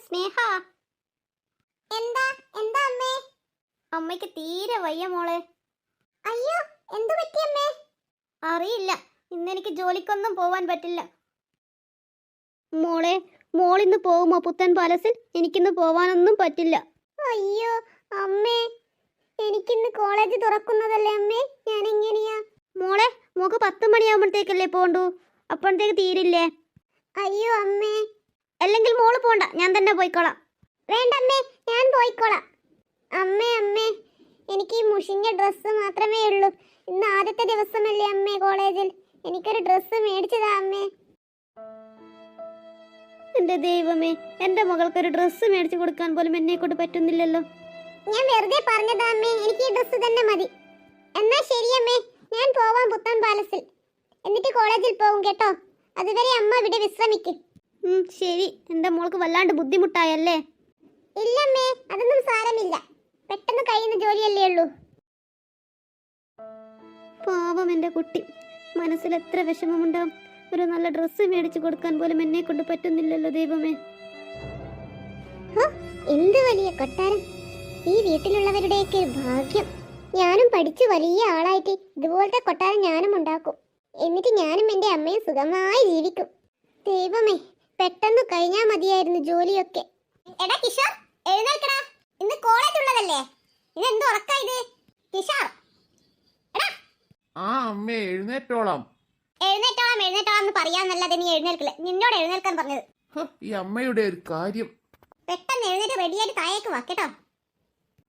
സ്നേഹ. എന്താ എന്താ അമ്മേ? അമ്മയ്ക്ക് തീരെ വയ്യ മോളെ. അയ്യോ, എന്തു പറ്റി അമ്മേ? അറിയില്ല, ഇന്നെനിക്ക് ജോലിക്കൊന്നും പോവാൻ പറ്റില്ല. മോളെ, മോളിന്ന് പോകുമോ പുത്തൻ പാലസിൽ? എനിക്കിന്ന് പോവാനൊന്നും പറ്റില്ല. അയ്യോ അമ്മേ, എനിക്കിന്ന് കോളേജ് തുറക്കുന്നതല്ലേ അമ്മേ, ഞാൻ എങ്ങനെയാ? മോളെ, മോക്ക് 10 മണിയാകുമ്പോഴത്തേക്കല്ലേ പോണ്ടു, അപ്പോഴത്തേക്ക് തീരില്ലേ? അയ്യോ അമ്മേ. അല്ലെങ്കിൽ മോള് പോണ്ട, ഞാൻ തന്നെ പോയിക്കോളാം. വേണ്ട അമ്മേ, ഞാൻ പോയിക്കോളാം. അമ്മേ അമ്മേ, എനിക്ക് ഈ മുഷിഞ്ഞ ഡ്രസ്സ് മാത്രമേ ഉള്ളൂ. ഇന്ന് ആദ്യത്തെ ദിവസമല്ലേ അമ്മേ കോളേജിൽ, എനിക്കൊരു ഡ്രസ്സ് മേടിച്ചതാ അമ്മേ. എന്റെ ദൈവമേ, എന്റെ മകൾക്കൊരു ഡ്രസ്സ് മേടിച്ചു കൊടുക്കാൻ പോലും എന്നെ കൊണ്ട് പറ്റുന്നില്ലല്ലോ. ഞാൻ വെറുതെ പറഞ്ഞതാ അമ്മേ, എനിക്ക് ഈ ഡ്രസ്സ് തന്നെ മതി. എന്നാ ശരി അമ്മേ, ഞാൻ പോവാം പുത്തൻ പാലസിൽ, എന്നിട്ട് കോളേജിൽ പോകും കേട്ടോ. അതുവരെ അമ്മ ഇവിടെ വിശ്രമിക്ക്. ശരി. എന്റെ മോൾക്ക് വല്ലാണ്ട് ബുദ്ധിമുട്ടായല്ലേ? ഇല്ലമ്മേ, അതൊന്നും സാരമില്ല, പെട്ടെന്ന് കഴിയുന്ന ജോലിയല്ലേ ഉള്ളൂ. പാവം എന്റെ കുട്ടി, മനസ്സിൽ എത്ര വിഷമമുണ്ടാവും. ഒരു നല്ല ഡ്രസ്സ് മേടിച്ചു കൊടുക്കാൻ പോലും എന്നെ കൊണ്ട് പറ്റുന്നില്ലല്ലോ ദൈവമേ. എന്ത് വലിയ കൊട്ടാരം! ഈ വീട്ടിലുള്ളവരുടെയൊക്കെ ഒരു ഭാഗ്യം. ഞാനും പഠിച്ചു വലിയ ആളായിട്ട് ഇതുപോലത്തെ കൊട്ടാരം ഞാനും ഉണ്ടാക്കും. എന്നിട്ട് ഞാനും എന്റെ അമ്മയും സുഖമായി ജീവിക്കും. ദൈവമേ, പെട്ടെന്ന് കഴിഞ്ഞാ മതിയായിരുന്നു ജോലിയൊക്കെ. എടാ കിഷോർ, എഴുന്നേൽക്കടാ, ഇന്ന് കോളേജ് ഉള്ളതല്ലേ. ഇതെന്ത് ഉറക്കായത് കിഷോർ? എടാ. ആ അമ്മേ, എഴുന്നേറ്റോളാം. എഴുന്നേറ്റോളാം എഴുന്നേറ്റോളാം എന്ന് പറയാന്നല്ലാതെ നീ എഴുന്നേൽക്കില്ല. നിന്നോട് എഴുന്നേൽക്കാൻ പറഞ്ഞത്. ഈ അമ്മയുടെ ഒരു കാര്യം. പെട്ടെന്ന് എഴുന്നേറ്റ് റെഡിയായിട്ട് താഴേക്ക് വാ കേട്ടോ.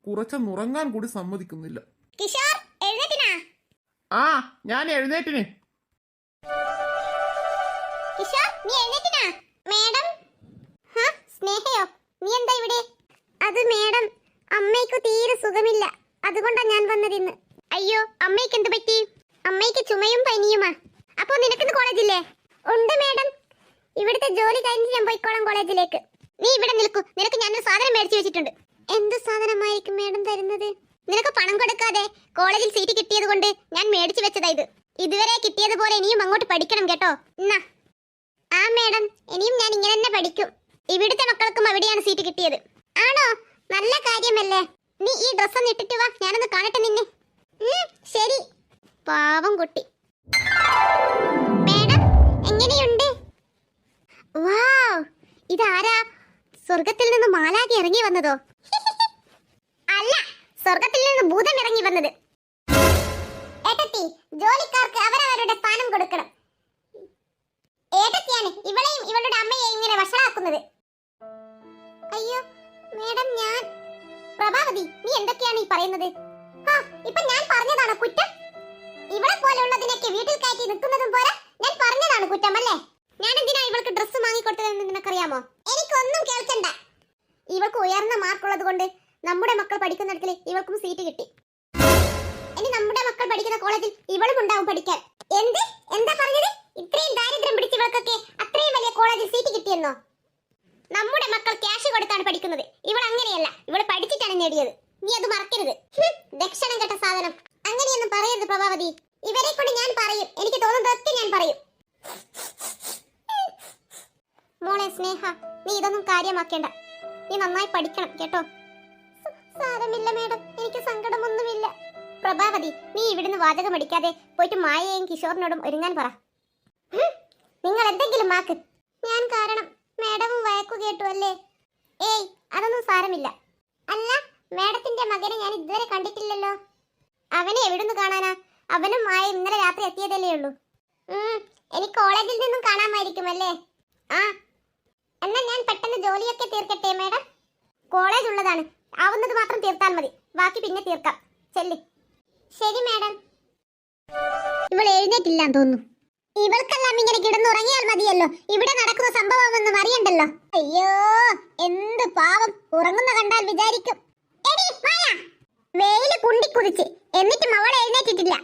കുറച്ചൊന്ന് ഉറങ്ങാൻ കൂടി സമ്മതിക്കുന്നില്ല. കിഷോർ, എഴുന്നേറ്റിനാ? ആ, ഞാൻ എഴുന്നേറ്റിന്. കിഷോർ, നീ എഴുന്നേറ്റിനാ? മേഡം. സ്നേഹയോ, നീ എന്താ ഇവിടെ? അത് മേഡം, അമ്മയ്ക്ക് തീരെ സുഖമില്ല, അതുകൊണ്ടാ ഞാൻ വന്നതിന്ന്. അയ്യോ, അമ്മയ്ക്ക് എന്ത് പറ്റി? അമ്മയ്ക്ക് ചുമയും പനിയുമാ. അപ്പൊ നിനക്കിന്ന് കോളേജില്ലേ? ഉണ്ട് മേഡം, ഇവിടുത്തെ ജോലി കഴിഞ്ഞ് ഞാൻ പോയിക്കോളാം കോളേജിലേക്ക്. നീ ഇവിടെ നിൽക്കൂ, നിനക്ക് ഞാനൊരു സാധനം മേടിച്ചു വെച്ചിട്ടുണ്ട്. എന്ത് സാധനമായിരിക്കും മേഡം തരുന്നത്? നിനക്ക് പണം കൊടുക്കാതെ കോളേജിൽ സീറ്റ് കിട്ടിയത് കൊണ്ട് ഞാൻ മേടിച്ചു വെച്ചതാ ഇത്. ഇതുവരെ കിട്ടിയതുപോലെ ഇനിയും അങ്ങോട്ട് പഠിക്കണം കേട്ടോ. എന്നാ. ആ മേഡം, ഇനിയും ഞാൻ ഇങ്ങനെ തന്നെ പഠിക്കും. ഇവിടുത്തെ മക്കൾക്കും അവിടെയാണ് സീറ്റ് കിട്ടിയത്. ആണോ? നല്ല കാര്യമല്ലേ. നീ ഈ ഡ്രസ്സ് ഒന്ന് ഇട്ടിട്ട് വാ, ഞാനൊന്ന് കാണട്ടെ നിന്നെ. ശരി. പാവം കുട്ടി. മേഡം, എങ്ങനെയുണ്ട്? വാവ്, ഇതാരാ? സ്വർഗത്തിൽ നിന്ന് മാലാഖ ഇറങ്ങി വന്നതോ? അല്ല, സ്വർഗത്തിൽ നിന്ന് ഭൂതം ഇറങ്ങി വന്നത്. ഏട്ടത്തി, ജോലിക്കാർക്ക് അവരവരുടെ സ്ഥാനം കൊടുക്കണം. ഏട്ടത്തിയാണ് ഇവളെയും ഇവളുടെ അമ്മയെയും ഇങ്ങനെ വഷളാക്കുന്നത്. അയ്യോ മേഡം, ഞാൻ പ്രഭാവതി, നീ എന്തൊക്കെയാണ് ഈ പറയുന്നത്? ഇപ്പൊ ഞാൻ പറഞ്ഞതാണോ കുറ്റം? ഇവളെ പോലുള്ളതിനൊക്കെ വീട്ടിൽ കയറ്റി നിൽക്കുന്നതും പോരാ, ഞാൻ പറഞ്ഞതാണ് കുറ്റമല്ലേ? ഞാൻ എന്തിനാ ഇവൾക്ക് ഡ്രസ്സ് വാങ്ങിക്കൊടുത്തതെന്ന് നിനക്കറിയാമോ? എനിക്കൊന്നും കേൾക്കണ്ട. ഇവൾക്ക് ഉയർന്ന മാർക്കുള്ളത് കൊണ്ട് നമ്മുടെ മക്കൾ പഠിക്കുന്നിടത്തിൽ ഇവൾക്കും സീറ്റ് കിട്ടി. ഇനി നമ്മുടെ മക്കൾ പഠിക്കുന്ന കോളേജിൽ ഇവളും ഉണ്ടാവും പഠിക്കാൻ. എന്താ പറഞ്ഞത്? ഇത്രയും ദാരിദ്ര്യം പിടിച്ചവൾക്കൊക്കെ അത്രയും വലിയ കോളേജിൽ സീറ്റ് കിട്ടിയെന്നോ? നമ്മുടെ മക്കൾ ക്യാഷ് കൊടുത്താണ് പഠിക്കുന്നത്. ഇവൾ അങ്ങനെയല്ല, ഇവൾ പഠിച്ചിട്ടാണ് നേടിയത്. നീ അത് മറക്കരുത്. ദക്ഷണം കെട്ട സാധനം. അങ്ങനെയൊന്നും പറയരുത് പ്രഭാവതി. ഇവരെ കൊണ്ട് ഞാൻ പറയും, എനിക്ക് തോന്നുന്നതൊക്കെ ഞാൻ പറയും. മോളെ സ്നേഹ, നീ ഇതൊന്നും കാര്യമാക്കേണ്ട. നീ നന്നായി പഠിക്കണം കേട്ടോ. സാരമില്ല മേഡം, എനിക്ക് സങ്കടമൊന്നുമില്ല. പ്രഭാവതി, നീ ഇവിടുന്ന് വാചകം അടിക്കാതെ പോയിട്ട് മായയെയും കിഷോറിനോടും ഒരുങ്ങാൻ പറ. നിങ്ങൾ എന്തെങ്കിലും മാക്ക്. ഞാൻ കാരണം മേഡവും വഴക്കു കേട്ടു അല്ലേ? ഏയ്, അതൊന്നും സാരമില്ല. അല്ല, മേഡത്തിന്റെ മകനെ ഞാൻ ഇതുവരെ കണ്ടിട്ടില്ലല്ലോ. അവനെ എവിടുന്ന് കാണാനാ? അവനും മായ ഇന്നലെ രാത്രി എത്തിയതല്ലേ ഉള്ളൂ. എനിക്ക് കോളേജിൽ നിന്നും കാണാമായിരിക്കും അല്ലേ? ആ, എന്നാൽ ഞാൻ പെട്ടെന്ന് ജോലിയൊക്കെ തീർക്കട്ടെ മേഡം. കോളേജ് ഉള്ളതാണ്, ആവുന്നത് മാത്രം തീർത്താൽ മതി, ബാക്കി പിന്നെ തീർക്കാം. ചെല്ലി. ശരി മേഡം. ഇവൾ എഴുന്നേറ്റില്ലാന്ന് തോന്നുന്നു. ഇവൾക്കെല്ലാം ഇങ്ങനെ കിടന്നുറങ്ങിയാൽ മതിയല്ലോ, ഇവിടെ നടക്കുന്ന സംഭവമൊന്നും അറിയണ്ടല്ലോ. അയ്യോ, എന്ത് പാവം, ഉറങ്ങുന്ന കണ്ടാൽ വിചാരിക്കും. വെയില് കുണ്ടിക്കുതിച്ച്, എന്നിട്ടും അവൾ എഴുന്നേറ്റിട്ടില്ല.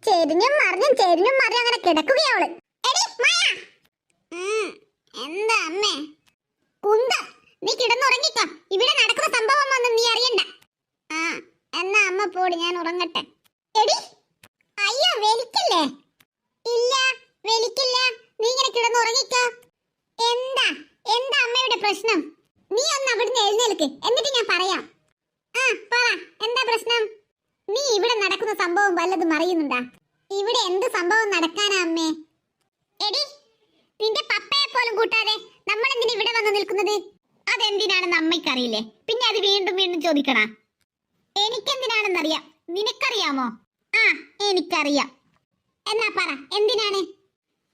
ചെരിഞ്ഞും മറിഞ്ഞും അങ്ങനെ കിടക്കുകയവള്. എന്താ അമ്മേ? കുന്ത, നീ കിടന്നുറങ്ങിക്കോ, ഇവിടെ നടക്കുന്ന സംഭവമൊന്നും നീ അറിയണ്ട. എന്നാ അമ്മ പോടി, ഞാൻ ഉറങ്ങട്ടെ. എടി, അയ്യോ വലിക്കല്ലേ. ഇല്ല, വലിക്കില്ല, നീ ഇങ്ങനെ കിടന്നുറങ്ങിക്കോ. എന്താ എന്താ അമ്മയുടെ പ്രശ്നം? നീ ഒന്ന് അവിടുന്ന് എഴുന്നേൽക്ക്, എന്നിട്ട് ഞാൻ പറയാം. ആ പറ, എന്താ പ്രശ്നം? നീ ഇവിടെ നടക്കുന്ന സംഭവം വല്ലതും അറിയുന്നുണ്ടാ? ഇവിടെ എന്ത് സംഭവം നടക്കാനാ അമ്മേ? എടി, നിന്റെ പപ്പയെ പോലും കൂട്ടാതെ നമ്മൾ എന്തിനാ ഇവിടെ വന്ന് നിൽക്കുന്നത്? അതെന്തിനാണെന്ന് അമ്മയ്ക്കറിയില്ലേ? പിന്നെ അത് വീണ്ടും വീണ്ടും ചോദിക്കണ? എനിക്കെന്തിനാണെന്നറിയാം, നിനക്കറിയാമോ? ആ, എനിക്കറിയാം. എന്നാ പറ, എന്തിനാണ്?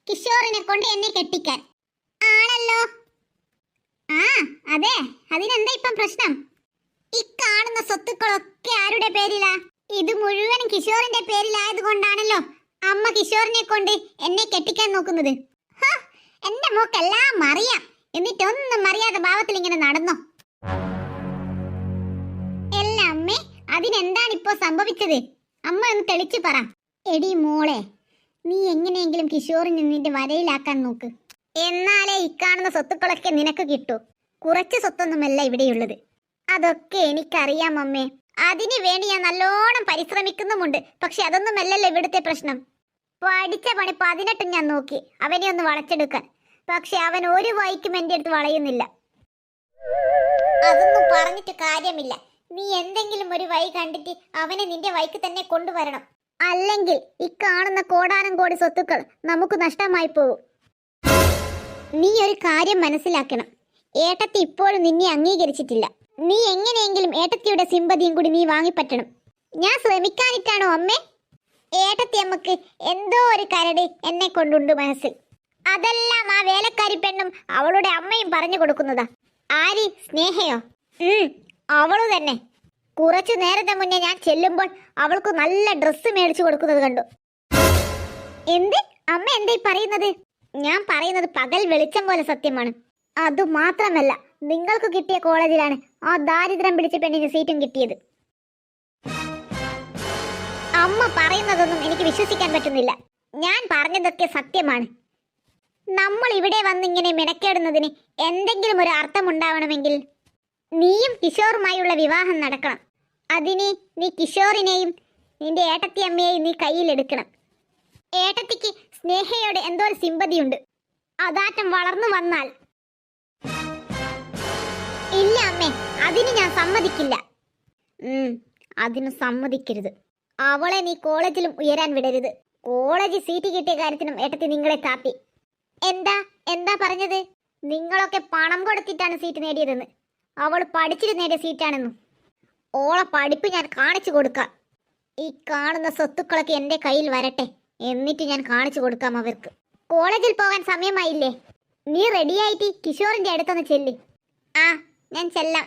കിഷോറിനെ കൊണ്ട് എന്നെ കെട്ടിക്കാൻ ആണല്ലോ. ആ അതെ, അതിനെന്താ ഇപ്പം പ്രശ്നം? ഈ കാണുന്ന സ്വത്തുക്കളൊക്കെ ആരുടെ പേരിലാ? ഇത് മുഴുവൻ കിഷോറിന്റെ പേരിലായത് കൊണ്ടാണല്ലോ അമ്മ കിഷോറിനെ കൊണ്ട് എന്നെ കെട്ടിക്കാൻ നോക്കുന്നത്. എന്റെ മോക്കെല്ലാം അറിയാം, എന്നിട്ടൊന്നും അറിയാതെ ഭാവത്തിൽ ഇങ്ങനെ നടന്നോ? അല്ല അമ്മേ, അതിനെന്താണ് ഇപ്പോ സംഭവിച്ചത്? അമ്മ ഒന്ന് തെളിച്ചു പറ. എടി മോളെ, നീ എങ്ങനെയെങ്കിലും കിഷോറിനെ നിന്റെ വരയിലാക്കാൻ നോക്ക്. എന്നാലേ ഇക്കാണുന്ന സ്വത്തുക്കളൊക്കെ നിനക്ക് കിട്ടൂ. കുറച്ച് സ്വത്തൊന്നുമല്ല ഇവിടെയുള്ളത്. അതൊക്കെ എനിക്കറിയാം അമ്മേ. അതിനു വേണ്ടി ഞാൻ നല്ലോണം പരിശ്രമിക്കുന്നുമുണ്ട്. പക്ഷെ അതൊന്നുമല്ലല്ലോ ഇവിടുത്തെ പ്രശ്നം. പഠിച്ച പണി 18 ഞാൻ നോക്കി അവനെ ഒന്ന് വളച്ചെടുക്കാൻ. പക്ഷെ അവൻ ഒരു വഴിക്കും എന്റെ അടുത്ത് വളയുന്നില്ല. അതൊന്നും പറഞ്ഞിട്ട് കാര്യമില്ല. നീ എന്തെങ്കിലും ഒരു വഴി കണ്ടിട്ട് അവനെ നിന്റെ വഴിക്ക് തന്നെ കൊണ്ടുവരണം. അല്ലെങ്കിൽ ഈ കാണുന്ന കോടാനം കോടി സ്വത്തുക്കൾ നമുക്ക് നഷ്ടമായി പോകും. നീ ഒരു കാര്യം മനസ്സിലാക്കണം. ഏട്ടത്തി ഇപ്പോഴും നിന്നെ അംഗീകരിച്ചിട്ടില്ല. നീ എങ്ങനെയെങ്കിലും ഏട്ടത്തിയുടെ സിമ്പതിയും കൂടി നീ വാങ്ങിപ്പറ്റണം. ഞാൻ ശ്രമിക്കാനിട്ടാണോ അമ്മേ? ഏട്ടത്തി അമ്മക്ക് എന്തോ ഒരു കരട് എന്നെ കൊണ്ടുണ്ട് മനസ്സിൽ. അതെല്ലാം ആ വേലക്കാരി പെണ്ണും അവളുടെ അമ്മയും പറഞ്ഞു കൊടുക്കുന്നതാ. ആര്? സ്നേഹയോ? അവളു തന്നെ. കുറച്ചു നേരത്തെ മുന്നേ ഞാൻ ചെല്ലുമ്പോൾ അവൾക്ക് നല്ല ഡ്രസ്സ് മേടിച്ചു കൊടുക്കുന്നത് കണ്ടു. എന്ത്? അമ്മ എന്തായി പറയുന്നത്? ഞാൻ പറയുന്നത് പകൽ വെളിച്ചം പോലെ സത്യമാണ്. അതുമാത്രമല്ല, നിങ്ങൾക്ക് കിട്ടിയ കോളേജിലാണ് ആ ദാരിദ്ര്യം പിടിച്ച പെണ്ണിന് സീറ്റും കിട്ടിയത്. അമ്മ പറയുന്നതൊന്നും എനിക്ക് വിശ്വസിക്കാൻ പറ്റുന്നില്ല. ഞാൻ പറഞ്ഞതൊക്കെ സത്യമാണ്. നമ്മൾ ഇവിടെ വന്നിങ്ങനെ മെനക്കേടുന്നതിന് എന്തെങ്കിലും ഒരു അർത്ഥമുണ്ടാവണമെങ്കിൽ നീയും കിഷോറുമായുള്ള വിവാഹം നടക്കണം. അതിന് നീ കിഷോറിനെയും നിന്റെ ഏട്ടത്തി അമ്മയെയും നീ കയ്യിലെടുക്കണം. ഏട്ടത്തിക്ക് സ്നേഹയോട് എന്തോ ഒരു സിമ്പതിയുണ്ട്. അതാറ്റം വളർന്നു വന്നാൽ. ഇല്ല അമ്മേ, അതിന് ഞാൻ സമ്മതിക്കില്ല. അതിന് സമ്മതിക്കരുത്. അവളെ നീ കോളേജിലും ഉയരാൻ വിടരുത്. കോളേജ് സീറ്റ് കിട്ടിയ കാര്യത്തിനും ഏട്ടത്തി നിങ്ങളെ താപ്പി. എന്താ പറഞ്ഞത്? നിങ്ങളൊക്കെ പണം കൊടുത്തിട്ടാണ് സീറ്റ് നേടിയതെന്ന്. അവൾ പഠിച്ചിട്ട് നേടിയ സീറ്റാണെന്നും. ഓളെ പഠിപ്പ് ഞാൻ കാണിച്ചു കൊടുക്കാം. ഈ കാണുന്ന സ്വത്തുക്കളൊക്കെ എൻ്റെ കയ്യിൽ വരട്ടെ, എന്നിട്ട് ഞാൻ കാണിച്ചു കൊടുക്കാം അവർക്ക്. കോളേജിൽ പോകാൻ സമയമായില്ലേ? നീ റെഡിയായിട്ട് കിഷോറിന്റെ അടുത്തൊന്ന് ചെല്ല്. ആ, ഞാൻ ചെല്ലാം.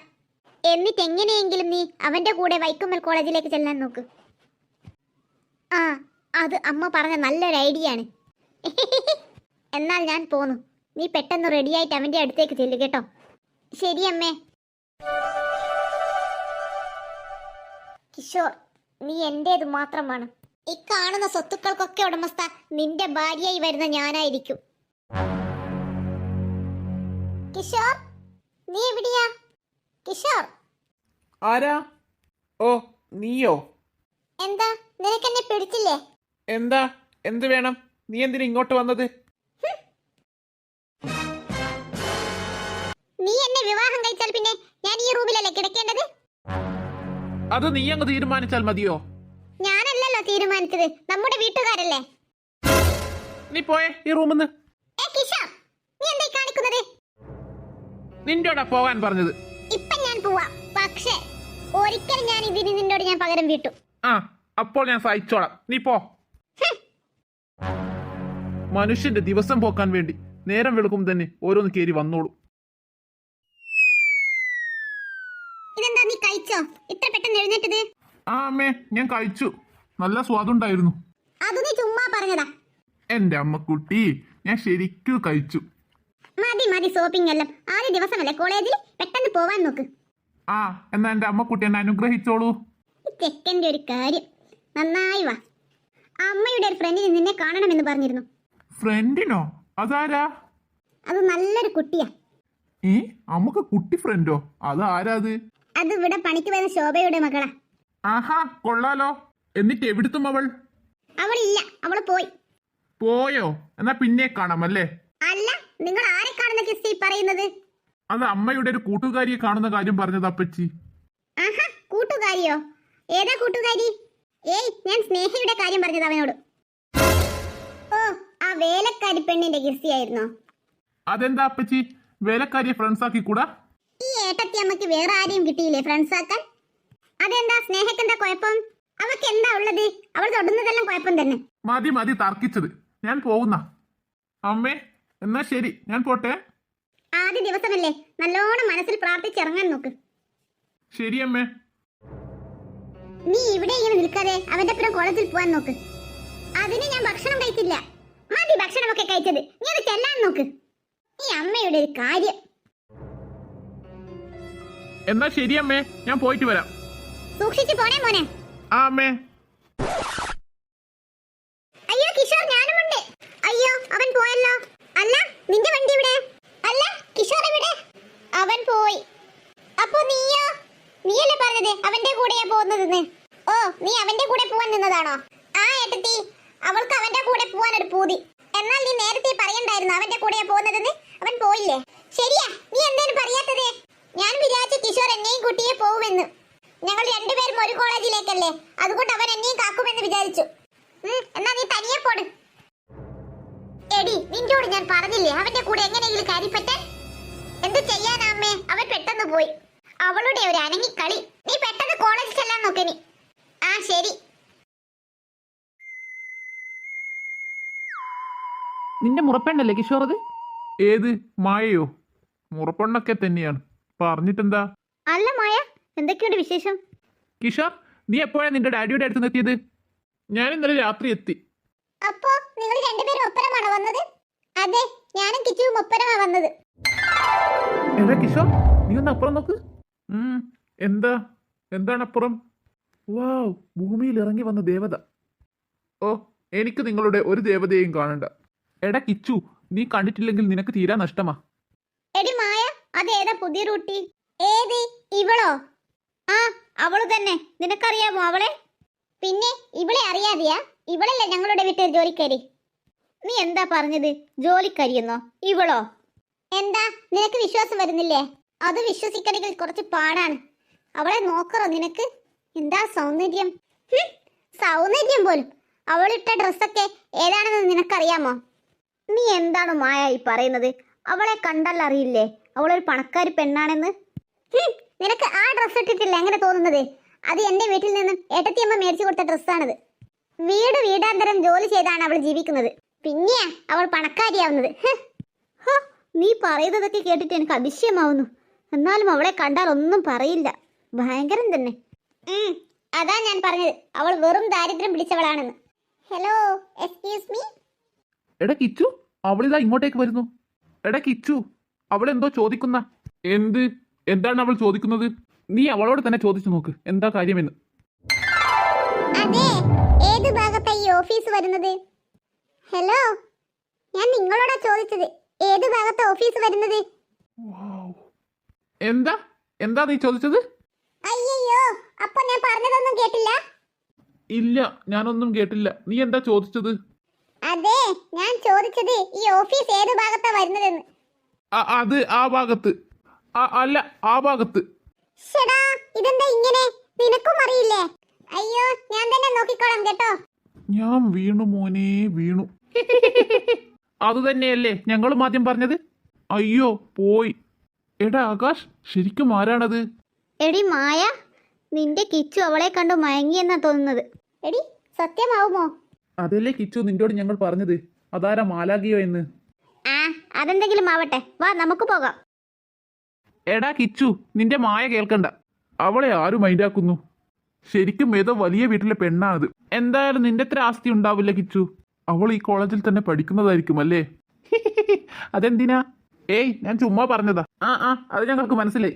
എന്നിട്ട് എങ്ങനെയെങ്കിലും നീ അവന്റെ കൂടെ വൈക്കുമ്മൽ കോളേജിലേക്ക് ചെല്ലാൻ നോക്ക്. ആ, അത് അമ്മ പറഞ്ഞ നല്ലൊരു ഐഡിയ ആണ്. എന്നാൽ ഞാൻ പോന്നു. നീ പെട്ടെന്ന് റെഡിയായിട്ട് അവന്റെ അടുത്തേക്ക് ചെല്ലു കേട്ടോ. ശരി അമ്മേ. കിഷോർ, നീ എന്റേത് മാത്രമാണ്. ഈ കാണുന്ന സ്വത്തുക്കൾക്കൊക്കെ ഉടമസ്ഥ നിന്റെ ഭാര്യയായി വരുന്ന ഞാനായിരിക്കും. കിഷോർ, നീ എവിടെയാ? കിഷോർ. ആരാ? ഓ, നീയോ? എന്താ, നിനക്കെന്നെ പിടിച്ചില്ലേ? എന്താ? എന്ത് വേണം? നീ എന്തിനാ ഇങ്ങോട്ട് വന്നത്? നീ എന്നെ വിവാഹം കഴിച്ചാൽ പിന്നെ ഞാൻ ഈ റൂമിലല്ലേ കിടക്കേണ്ടത്? അത് നീ അങ്ങ് തീരുമാനിച്ചാൽ മതിയോ? ഞാനല്ലല്ലോ തീരുമാനിച്ചത്, നമ്മുടെ വീട്ടുകാരല്ലേ. നീ പോയേ ഈ റൂമിന്ന്. കിഷോർ, നീ എന്തായി കാണിക്കുന്നത്? നിന്റോടാ പോകാൻ പറഞ്ഞത്. ഇപ്പൊ ഞാൻ പോവാ, പക്ഷേ ഒരിക്കലും ഞാൻ ഇതിന് നിന്നോട് ഞാൻ പകരം വീട്ടു. ആ, അപ്പോൾ ഞാൻ സഹിച്ചോളാം. നീ പോ. മനുഷ്യന്റെ ദിവസം പോക്കാൻ വേണ്ടി നേരം വെളുക്കും തന്നെ ഓരോന്ന് കേറി വന്നോളൂ. ഇതെന്താ, നീ കഴിച്ചോ? ഇത്ര പെട്ടെന്ന് എഴുന്നേറ്റത്? ആ അമ്മേ, ഞാൻ കഴിച്ചു. നല്ല സ്വാദുണ്ടായിരുന്നു. അത് നീ ചുമ്മാ പറഞ്ഞതാ. എന്റെ അമ്മക്കുട്ടി, ഞാൻ ശരിക്കും കഴിച്ചു. മതി സോപ്പിംഗ് എല്ലാം. ആദ്യ ദിവസമല്ലേ കോളേജിൽ, പെട്ടെന്ന് പോവാൻ നോക്ക്. ആ, എന്നാ എന്റെ അമ്മക്കുട്ടി എന്നെ അനുഗ്രഹിച്ചോളൂ. ചെക്കൻ്റെ ഒരു കാര്യം. നന്നായി വാ. അമ്മയുടെ ഒരു ഫ്രണ്ടിന് നിന്നെ കാണണമെന്ന് പറഞ്ഞിരുന്നു. ഫ്രണ്ടിനോ? അതാരാ? അത് നല്ലൊരു കുട്ടിയാ. അമ്മക്ക് കുട്ടി ഫ്രണ്ടോ? അതാരാ? അത് ഇവിടെ പണിക്ക് വരുന്ന ശോഭയുടെ മകളാ. ആഹാ, കൊള്ളാലോ. എന്നിട്ട് എവിടുത്തും അവൾ? അവളില്ല, അവള് പോയി. പോയോ? എന്നാ പിന്നെ കാണാം അല്ലേ? അല്ല, നിങ്ങൾ ആരെ കാണുന്ന കിസ് പറയുന്നത്? അത് അമ്മയുടെ ഒരു കൂട്ടുകാരിയെ കാണുന്ന കാര്യം പറഞ്ഞത് അപ്പച്ചി. ആഹാ, കൂട്ടുകാരിയോ? ഏതാ കൂട്ടുകാരി? ഏയ്, ഞാൻ സ്നേഹയുടെ കാര്യം പറഞ്ഞത് അവനോട്. ഓ, ആ വേലക്കാരി പെണ്ണിന്റെ കിസ്സിയായിരുന്നോ? അതെന്താ അപ്പച്ചി, വേലക്കാരിയെ ഫ്രണ്ട്സ് ആക്കി കൂടാ? ഈ ഏട്ടത്തി അമ്മക്ക് വേറെ ആരെയും കിട്ടിയില്ലേ ഫ്രണ്ട്സ് ആക്കാൻ? അതെന്താ സ്നേഹക്കെന്താ കുഴപ്പം? അവക്ക് എന്താ ഉള്ളത്? അവൾ തൊടുന്നതെല്ലാം കുഴപ്പം തന്നെ. മതി മതി തർക്കിച്ചത്, ഞാൻ പോകുന്ന. അമ്മേ എന്നാ ശരി, ഞാൻ പോട്ടെ. ആദ്യ ദിവസമല്ലേ, നല്ലോണം മനസ്സിൽ പ്രാർത്ഥിച്ചിറങ്ങാൻ നോക്ക്. ശരി അമ്മേ. നീ ഇവിടെ ഇങ്ങനെ നിൽക്കാതെ അവന്റെ പുറം കോളേജിൽ പോവാൻ നോക്ക്. അതിന് ഞാൻ ഭക്ഷണം കഴിച്ചില്ല. മതി ഭക്ഷണമൊക്കെ കഴിച്ചത്. നീ അത് ചെല്ലാൻ നോക്ക്. ഈ അമ്മയുടെ ഒരു കാര്യം. എന്നാ ശരി അമ്മേ, ഞാൻ പോയിട്ട് വരാം. സൂക്ഷിച്ചു പോണേ മോനെ. ആ അമ്മേ. അയ്യോ കിഷോർ, ഞാനുമുണ്ട്. അയ്യോ, അവൻ പോയല്ലോ. അല്ല, നിന്റെ വണ്ടി ഇവിടെ? അല്ല, കിഷോർ എവിടെ? അവൻ പോയി. അപ്പോ നീയോ? നീയല്ലേ പറഞ്ഞത് അവന്റെ കൂടെയാ പോകുന്നതെന്ന്? ഓ, നീ അവന്റെ കൂടെ പോവാൻ നിന്നതാണോ? ആ ഏട്ടത്തി, അവൾക്ക് അവന്റെ കൂടെ പോവാൻ ഒരു പൂതി. എന്നാൽ നീ നേരത്തെ പറയണ്ടായിരുന്നു അവന്റെ കൂടെയാ പോകുന്നതെന്ന്. അവൻ പോയില്ലേ? ശരിയാ, നീ എന്തേലും പറയാത്തത്? ഞാൻ വിചാരിച്ചു കിഷോർ എന്നെയും കുട്ടിയെ പോവുമെന്ന്. ഞങ്ങൾ രണ്ടുപേരും ഒരു കോളേജിലേക്കല്ലേ, അതുകൊണ്ട് അവൻ എന്നെയും കാക്കുമെന്ന് വിചാരിച്ചു. എന്നാ നീ തനിയെ പോട്. എടി, നിന്നോട് ഞാൻ പറഞ്ഞില്ലേ അവന്റെ കൂടെ എങ്ങനെയെങ്കിലും കാര്യപ്പറ്റാൻ? എന്ത് ചെയ്യാനാ അമ്മേ, അവൻ പെട്ടെന്ന് പോയി. അവളുടെ ഒരു അനങ്ങിക്കളി. നീ പെട്ടെന്ന് കോളേജിൽ ചെല്ലാൻ നോക്കനി. ആ ശരി. നിന്റെ മുറപ്പെണ്ണല്ലേ കിഷോർ അത്? ഏത് മായയോ? മുറപ്പെണ്ണൊക്കെ തന്നെയാണ്. പറഞ്ഞിട്ടെന്താ? അല്ല മായ, എന്തൊക്കെയുണ്ട് വിശേഷം? കിഷോർ, നീ എപ്പോഴാ നിന്റെ ഡാഡിയുടെ അടുത്ത് എത്തിയത്? ഞാൻ ഇന്നലെ രാത്രി എത്തി. അപ്പോ നിങ്ങൾ രണ്ടുപേരും ഒപ്പരമാണോ വന്നത്? അതെ, ഞാനും കിച്ചുവും ഒപ്പരമാ വന്നത്. എടാ കിഷോർ, നീ ഒന്ന് അപ്പുറം നോക്ക്. എന്താ? എന്താണ് അപ്പുറം? വാവ്, ഭൂമിയിൽ ഇറങ്ങി വന്ന ദേവത. ഓ, എനിക്ക് നിങ്ങളുടെ ഒരു ദേവതയെയും കാണണ്ട. എടാ കിച്ചു, നീ കണ്ടിട്ടില്ലെങ്കിൽ നിനക്ക് തീരാ നഷ്ടമാ. എടി മായ, അതേതാ പുതിയ റൂട്ടി? ഏത്? ഇവളോ? ആ, അവള് തന്നെ. നിനക്കറിയാമോ അവളെ? പിന്നെ ഇവളെ അറിയാതെയാ? ഇവളല്ലേ ഞങ്ങളുടെ വീട്ടിൽ ജോലിക്കാരി. നീ എന്താ പറഞ്ഞത്? ജോലിക്കാരിയെന്നോ? ഇവളോ? എന്താ നിനക്ക് വിശ്വാസം വരുന്നില്ലേ? അത് വിശ്വസിക്കണമെങ്കിൽ കുറച്ച് പാടാണ്. അവളെ നോക്കറോ നിനക്ക്? എന്താ സൗന്ദര്യം! സൗന്ദര്യം പോലും. അവളിട്ട ഡ്രസ്സൊക്കെ ഏതാണെന്ന് നിനക്കറിയാമോ? നീ എന്താണ് മായ ഈ പറയുന്നത്? അവളെ കണ്ടാൽ അറിയില്ലേ അവളൊരു പണക്കാരി പെണ്ണാണെന്ന്? നിനക്ക് ആ ഡ്രസ്സ് ഇട്ടിട്ടില്ല എങ്ങനെ തോന്നുന്നത്? അത് എന്റെ വീട്ടിൽ നിന്നും ഏട്ടത്തിയമ്മ മേടിച്ചു കൊടുത്ത ഡ്രസ്സാണിത്. വീടാന്തരം ജോലി ചെയ്താണ് അവൾ ജീവിക്കുന്നത്. പിന്നെയാ അവൾ പണക്കാരിയാവുന്നത്. നീ പറയുന്നതൊക്കെ കേട്ടിട്ട് എനിക്ക് അതിശയമാവുന്നു. എന്നാലും അവളെ കണ്ടാൽ ഒന്നും പറയില്ല. ഭയങ്കരം തന്നെ. അതാ ഞാൻ പറഞ്ഞത്, അവൾ വെറും ദാരിദ്ര്യം പിടിച്ചവളാണെന്ന്. Hello, excuse me. എടാ കിച്ചു, അവളിതാ ഇങ്ങോട്ടേക്ക് വരുന്നു. എടാ കിച്ചു, അവളെന്തോ ചോദിക്കുന്ന. എന്താണ് അവൾ ചോദിക്കുന്നത്? നീ അവളോട് തന്നെ ചോദിച്ചു നോക്ക് എന്താ കാര്യമെന്ന്. അതെ, ഏത് ഭാഗത്താ ഈ ഓഫീസ് വരുന്നത്? ഹലോ, ഞാൻ നിങ്ങളോടാ ചോദിച്ചത്, ഏത് ഭാഗത്താ ഓഫീസ് വരുന്നത്? എന്താ നീ ചോദിച്ചത്? അയ്യോ, അപ്പൊ ഞാൻ പറഞ്ഞതൊന്നും കേട്ടില്ല? ഇല്ല, ഞാനൊന്നും കേട്ടില്ല. നീ എന്താ ചോദിച്ചത്? അതെ, ഞാൻ ചോദിച്ചത് ഈ ഓഫീസ് ഏത് ഭാഗത്താ വരുന്നതെന്ന്. അത് ആ ഭാഗത്ത്. അല്ല, ആ ഭാഗത്ത്. ശടാ, ഇതെന്താ ഇങ്ങനെ? നിനക്കും അറിയില്ലേ? അയ്യോ, ഞാൻ തന്നെ നോക്കിക്കോളാം കേട്ടോ. ഞാൻ വീണു മോനെ, വീണു. അത് തന്നെയല്ലേ ഞങ്ങളും ആദ്യം പറഞ്ഞത്. അയ്യോ പോയി. എടാ ആകാശ്, ശരിക്കും ആരാണത്? എടി മായ, നിന്റെ കിച്ചു അവളെ കണ്ടു മയങ്ങിയെന്നാ തോന്നുന്നത്. എടി, സത്യമാവുമോ? അതല്ലേ കിച്ചു നിന്നോട് ഞങ്ങൾ പറഞ്ഞത്, അതാരാ മാലാകിയോ എന്ന്. ആ, അതെന്തെങ്കിലും ആവട്ടെ, വാ നമുക്ക് പോകാം. എടാ കിച്ചു, നിന്റെ മായ കേൾക്കണ്ട. അവളെ ആരും മൈൻഡാക്കുന്നു. ശരിക്കും ഏതോ വലിയ വീട്ടിലെ പെണ്ണാണത്. എന്തായാലും നിന്റെ അത്ര ആസ്തി ഉണ്ടാവില്ല കിച്ചു. അവൾ ഈ കോളേജിൽ തന്നെ പഠിക്കുന്നതായിരിക്കും അല്ലേ? അതെന്തിനാ? ഏയ്, ഞാൻ ചുമ്മാ പറഞ്ഞതാ. അത് ഞങ്ങൾക്ക് മനസ്സിലായി.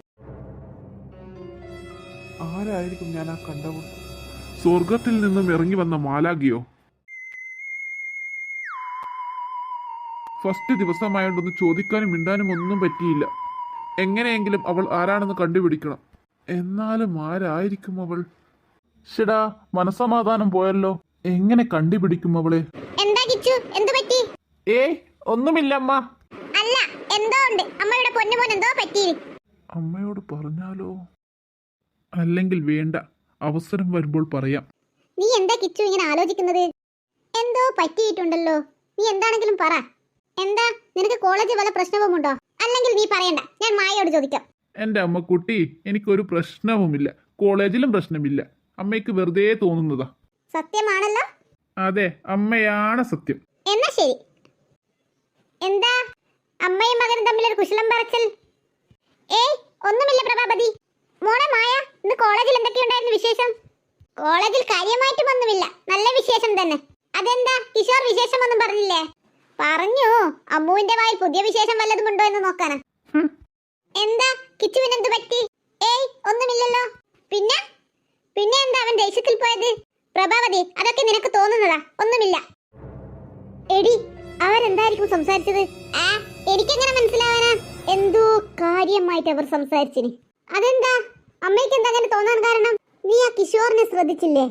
ആരായിരിക്കും ഞാൻ ആ കണ്ടവൾ? സ്വർഗത്തിൽ നിന്നും ഇറങ്ങി വന്ന മാലാകിയോ? ഫസ്റ്റ് ദിവസമായോണ്ടൊന്ന് ചോദിക്കാനും മിണ്ടാനും ഒന്നും പറ്റിയില്ല. എങ്ങനെയെങ്കിലും അവൾ ആരാണെന്ന് കണ്ടുപിടിക്കണം. എന്നാലും ആരായിരിക്കും അവൾ? ശടാ, മനസമാധാനം പോയല്ലോ. എങ്ങനെ കണ്ടുപിടിക്കും അവളെ? എന്താ കിച്ചു, എന്തു പറ്റി? ഏയ് ഒന്നുമില്ല അമ്മ. അല്ല, എന്തോ ഉണ്ട്. അമ്മയുടെ പൊന്നുമോൻ എന്തോ പറ്റി. അമ്മയോട് പറഞ്ഞാലോ? അല്ലെങ്കിൽ വേണ്ട, അവസരം വരുമ്പോൾ പറയാം. നീ എന്താ കിച്ചു ഇങ്ങനെ ആലോചിക്കുന്നത്? എന്തോ പറ്റിയിട്ടുണ്ടല്ലോ. നീ എന്താണെങ്കിലും പറ. എന്താ, നിനക്ക് കോളേജിൽ വല്ല പ്രശ്നവുമുണ്ടോ? അല്ലെങ്കിൽ നീ പറയണ്ട, ഞാൻ മായയോട് ചോദിക്കാം. എൻ്റെ അമ്മക്കുട്ടി, എനിക്കൊരു പ്രശ്നവുമില്ല. കോളേജിലും പ്രശ്നമില്ല. അമ്മയ്ക്ക് വെറുതെ തോന്നുന്നതാ. സത്യമാണല്ലോ. അതെ, അമ്മയാണ് സത്യം. എന്നാ ശരി. എന്താ അമ്മയും മകനും തമ്മിലൊരു കുശലം പറച്ചൽ? ഏയ്, ഒന്നുമില്ല പ്രഭാപതി. മോളെ മായ, ഇന്ന് കോളേജിൽ എന്തൊക്കെയുണ്ടായിരുന്നു വിശേഷം? കോളേജിൽ കാര്യമായിട്ടൊന്നുമില്ല, നല്ല വിശേഷം തന്നെ. അതെന്താ, കിഷോർ വിശേഷമൊന്നും പറഞ്ഞില്ലേ? പറഞ്ഞു, അമ്മുവിന്റെ വായിൽ പുതിയ വിശേഷം വല്ലതും ഉണ്ടോ എന്ന് നോക്കാനാ. എന്താ കിച്ചുവിന് എന്ത് പറ്റി? ഏയ്, ഒന്നുമില്ലല്ലോ. പിന്നെ പിന്നെ എന്താ അവൻ ദേഷ്യത്തിൽ പോയത്? പ്രഭാവതി, അതൊക്കെ നിനക്ക് തോന്നുന്നതാ, ഒന്നുമില്ല. എടി, അവരെന്തായിരിക്കും സംസാരിച്ചത്? എനിക്കെങ്ങനെ മനസ്സിലാവാനാ? എന്തോ കാര്യമായിട്ട് അവർ സംസാരിച്ചിന്. അതെന്താ അമ്മയ്ക്ക് എന്താ അങ്ങനെ തോന്നാൻ കാരണം? നീ ആ കിഷോറിനെ ശ്രദ്ധിച്ചില്ലേ?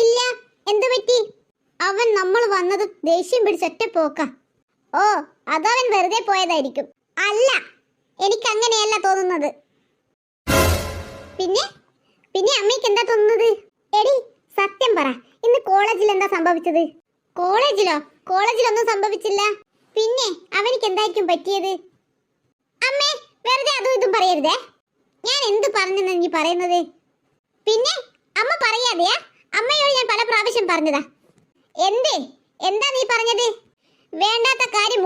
ഇല്ല, എന്തു പറ്റി? അവൻ നമ്മൾ വന്നത് ദേഷ്യം പിടിച്ചൊറ്റ പോക്ക. ഓ, അതവൻ വെറുതെ പോയതായിരിക്കും. അല്ല, എനിക്ക് അങ്ങനെയല്ല തോന്നുന്നത്. പിന്നെ പിന്നെ അമ്മയ്ക്ക് എന്താ തോന്നുന്നത്? എടി, സത്യം പറ, ഇന്ന് കോളേജിൽ എന്താ സംഭവിച്ചത്? കോളേജിലോ? കോളേജിലൊന്നും സംഭവിച്ചില്ല. പിന്നെ അവനിക്ക് എന്തായിരിക്കും പറ്റിയത്? അമ്മേ, വെറുതെ അതും ഇതും പറയരുതേ. ഞാൻ എന്ത് പറഞ്ഞെന്ന് നീ പറയുന്നത്? പിന്നെ അമ്മ പറയാതെയാ? അമ്മയോട് ഞാൻ പല പ്രാവശ്യം പറഞ്ഞതാ. എന്താ നീ പറഞ്ഞത്? വേണ്ടാത്ത കാര്യം.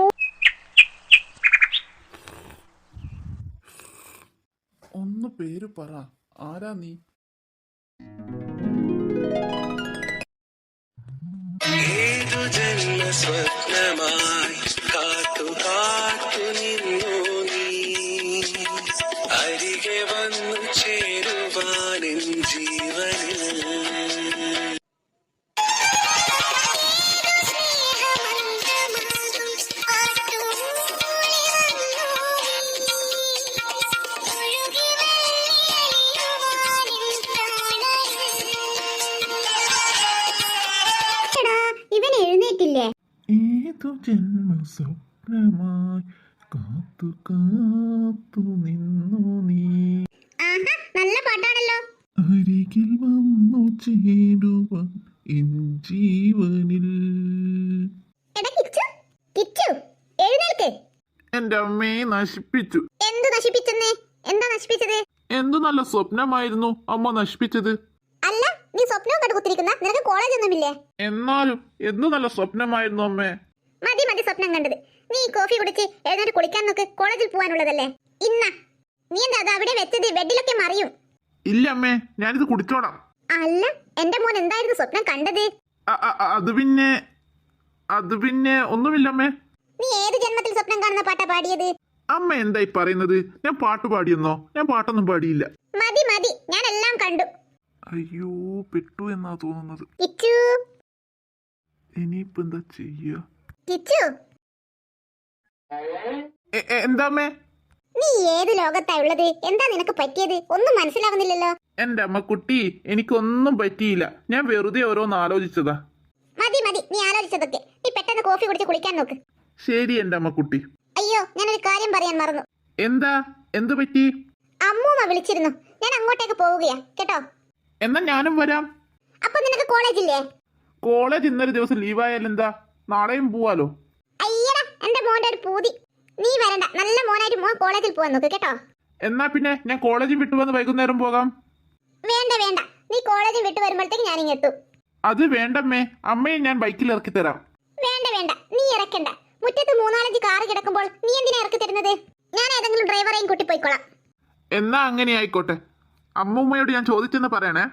ഒന്ന് പേര് പറ, ആരാ നീ? ഏതു ജന്മ സ്വപ്നമായി കാത്തു കാത്തു നിന്നു നീ അരികെ വന്നു ചേരുവാനിൻ ജീവനിൽ. ഇവൻ എഴുന്നേറ്റില്ലേ? ഏതു ജന്മ സ്വപ്നമായി കാത്തു കാത്തു നിന്നു നീ ആഹാ, നല്ല പാട്ടാണല്ലോ. അരികിൽ വന്നു ചേരുവാൻ എൻ ജീവനിൽ. എടാ കിച്ചു, കിച്ചു, എഴുന്നേൽക്ക്. എന്റെ അമ്മയെ നശിപ്പിച്ചു. എന്തു നശിപ്പിച്ചെന്നേ? എന്താ നശിപ്പിച്ചത്? എന്തു നല്ല സ്വപ്നമായിരുന്നു അമ്മ നശിപ്പിച്ചത്. അല്ല, നീ സ്വപ്നവും കണ്ടു കുത്തിരിക്കുന്ന? നിനക്ക് കോളേജ് ഒന്നുമില്ലേ? എന്നാലും എന്തു നല്ല സ്വപ്നമായിരുന്നു അമ്മേ. മതി മതി സ്വപ്നം കണ്ടത്. നീ കോഫി കുടിച്ച് എഴുന്നേറ്റ് കുളിക്കാൻ നോക്ക്. കോളേജിൽ പോകാനുള്ളതല്ലേ. നീ എന്താ അത് അവിടെ വെച്ചത്? ബെഡിലൊക്കെ മറിയും. ഇല്ല അമ്മേ, ഞാനിത് കുടിച്ചോളാം. അല്ല, എന്റെ മോൻ എന്തായിരുന്നു സ്വപ്നം കണ്ടത്? അത് പിന്നെ ഒന്നുമില്ല അമ്മേ. നീ ഏത് ജന്മത്തിൽ സ്വപ്നം കാണുന്ന പാട്ടാ പാടിയത്? അമ്മ എന്തായി പറയുന്നത്? ഞാൻ പാട്ട് പാടിയെന്നോ? ഞാൻ പാട്ടൊന്നും പാടിയില്ല. മതി മതി, ഞാൻ എല്ലാം കണ്ടു. അയ്യോ, പെട്ടു എന്നാ തോന്നുന്നത്. കിച്ചു, ഇനിയിപ്പോ എന്താ ചെയ്യ? കിച്ചു, എന്താ അമ്മേ? നീ ഏത് ലോകത്താ ഉള്ളത്? എന്താ നിനക്ക് പറ്റിയത്? ഒന്നും മനസ്സിലാവുന്നില്ലല്ലോ. എന്റെ അമ്മക്കുട്ടി, എനിക്കൊന്നും പറ്റിയില്ല. ഞാൻ വെറുതെ ഓരോന്ന് ആലോചിച്ചതാ. മതി മതി, നീ ആലോചിച്ചതൊക്കെ. നീ പെട്ടെന്ന് കോഫി കുടിച്ച് കുളിക്കാൻ നോക്ക്. ശരി എന്റെ അമ്മക്കുട്ടി. അയ്യോ, ഞാനൊരു കാര്യം പറയാൻ മറന്നു. എന്താ? എന്തു പറ്റി? അമ്മൂമ്മ വിളിച്ചിരുന്നു. ഞാൻ അങ്ങോട്ടേക്ക് പോവുകയാ, കേട്ടോ? എന്നാ ഞാനും വരാം. അപ്പൊ നിനക്ക് കോളേജില്ലേ? കോളേജ് ഇന്നൊരു ദിവസം ലീവായാലെന്താ? നാളെയും പോവാലോ. അയ്യടാ, എന്റെ മോന്റെ ഒരു പൂതി. നീ വരണ്ട, നല്ല മോനായിട്ട് മോൻ കോളേജിൽ പോവാൻ നോക്ക്, കേട്ടോ? എന്നാ പിന്നെ ഞാൻ കോളേജിൽ വിട്ടുവന്ന് വൈകുന്നേരം പോകാം. വേണ്ട വേണ്ട, നീ കോളേജിൽ വിട്ടു വരുമ്പോഴത്തേക്ക് ഞാൻ ഇങ്ങെത്തും. അത് വേണ്ടമ്മേ, അമ്മയെ ഞാൻ ബൈക്കിൽ ഇറക്കി തരാം. വേണ്ട വേണ്ട, നീ ഇറക്കണ്ട. മുറ്റത്ത് 3-5 കാറ് കിടക്കുമ്പോൾ നീ എന്തിനാ ഇറക്കി തരുന്നത്? ഞാൻ ഏതെങ്കിലും ഡ്രൈവറെയും കൂട്ടി പോയിക്കോളാം. എന്നാ അങ്ങനെ ആയിക്കോട്ടെ. അമ്മൂമ്മയോട് ഞാൻ ചോദിച്ചെന്ന് പറയണേ.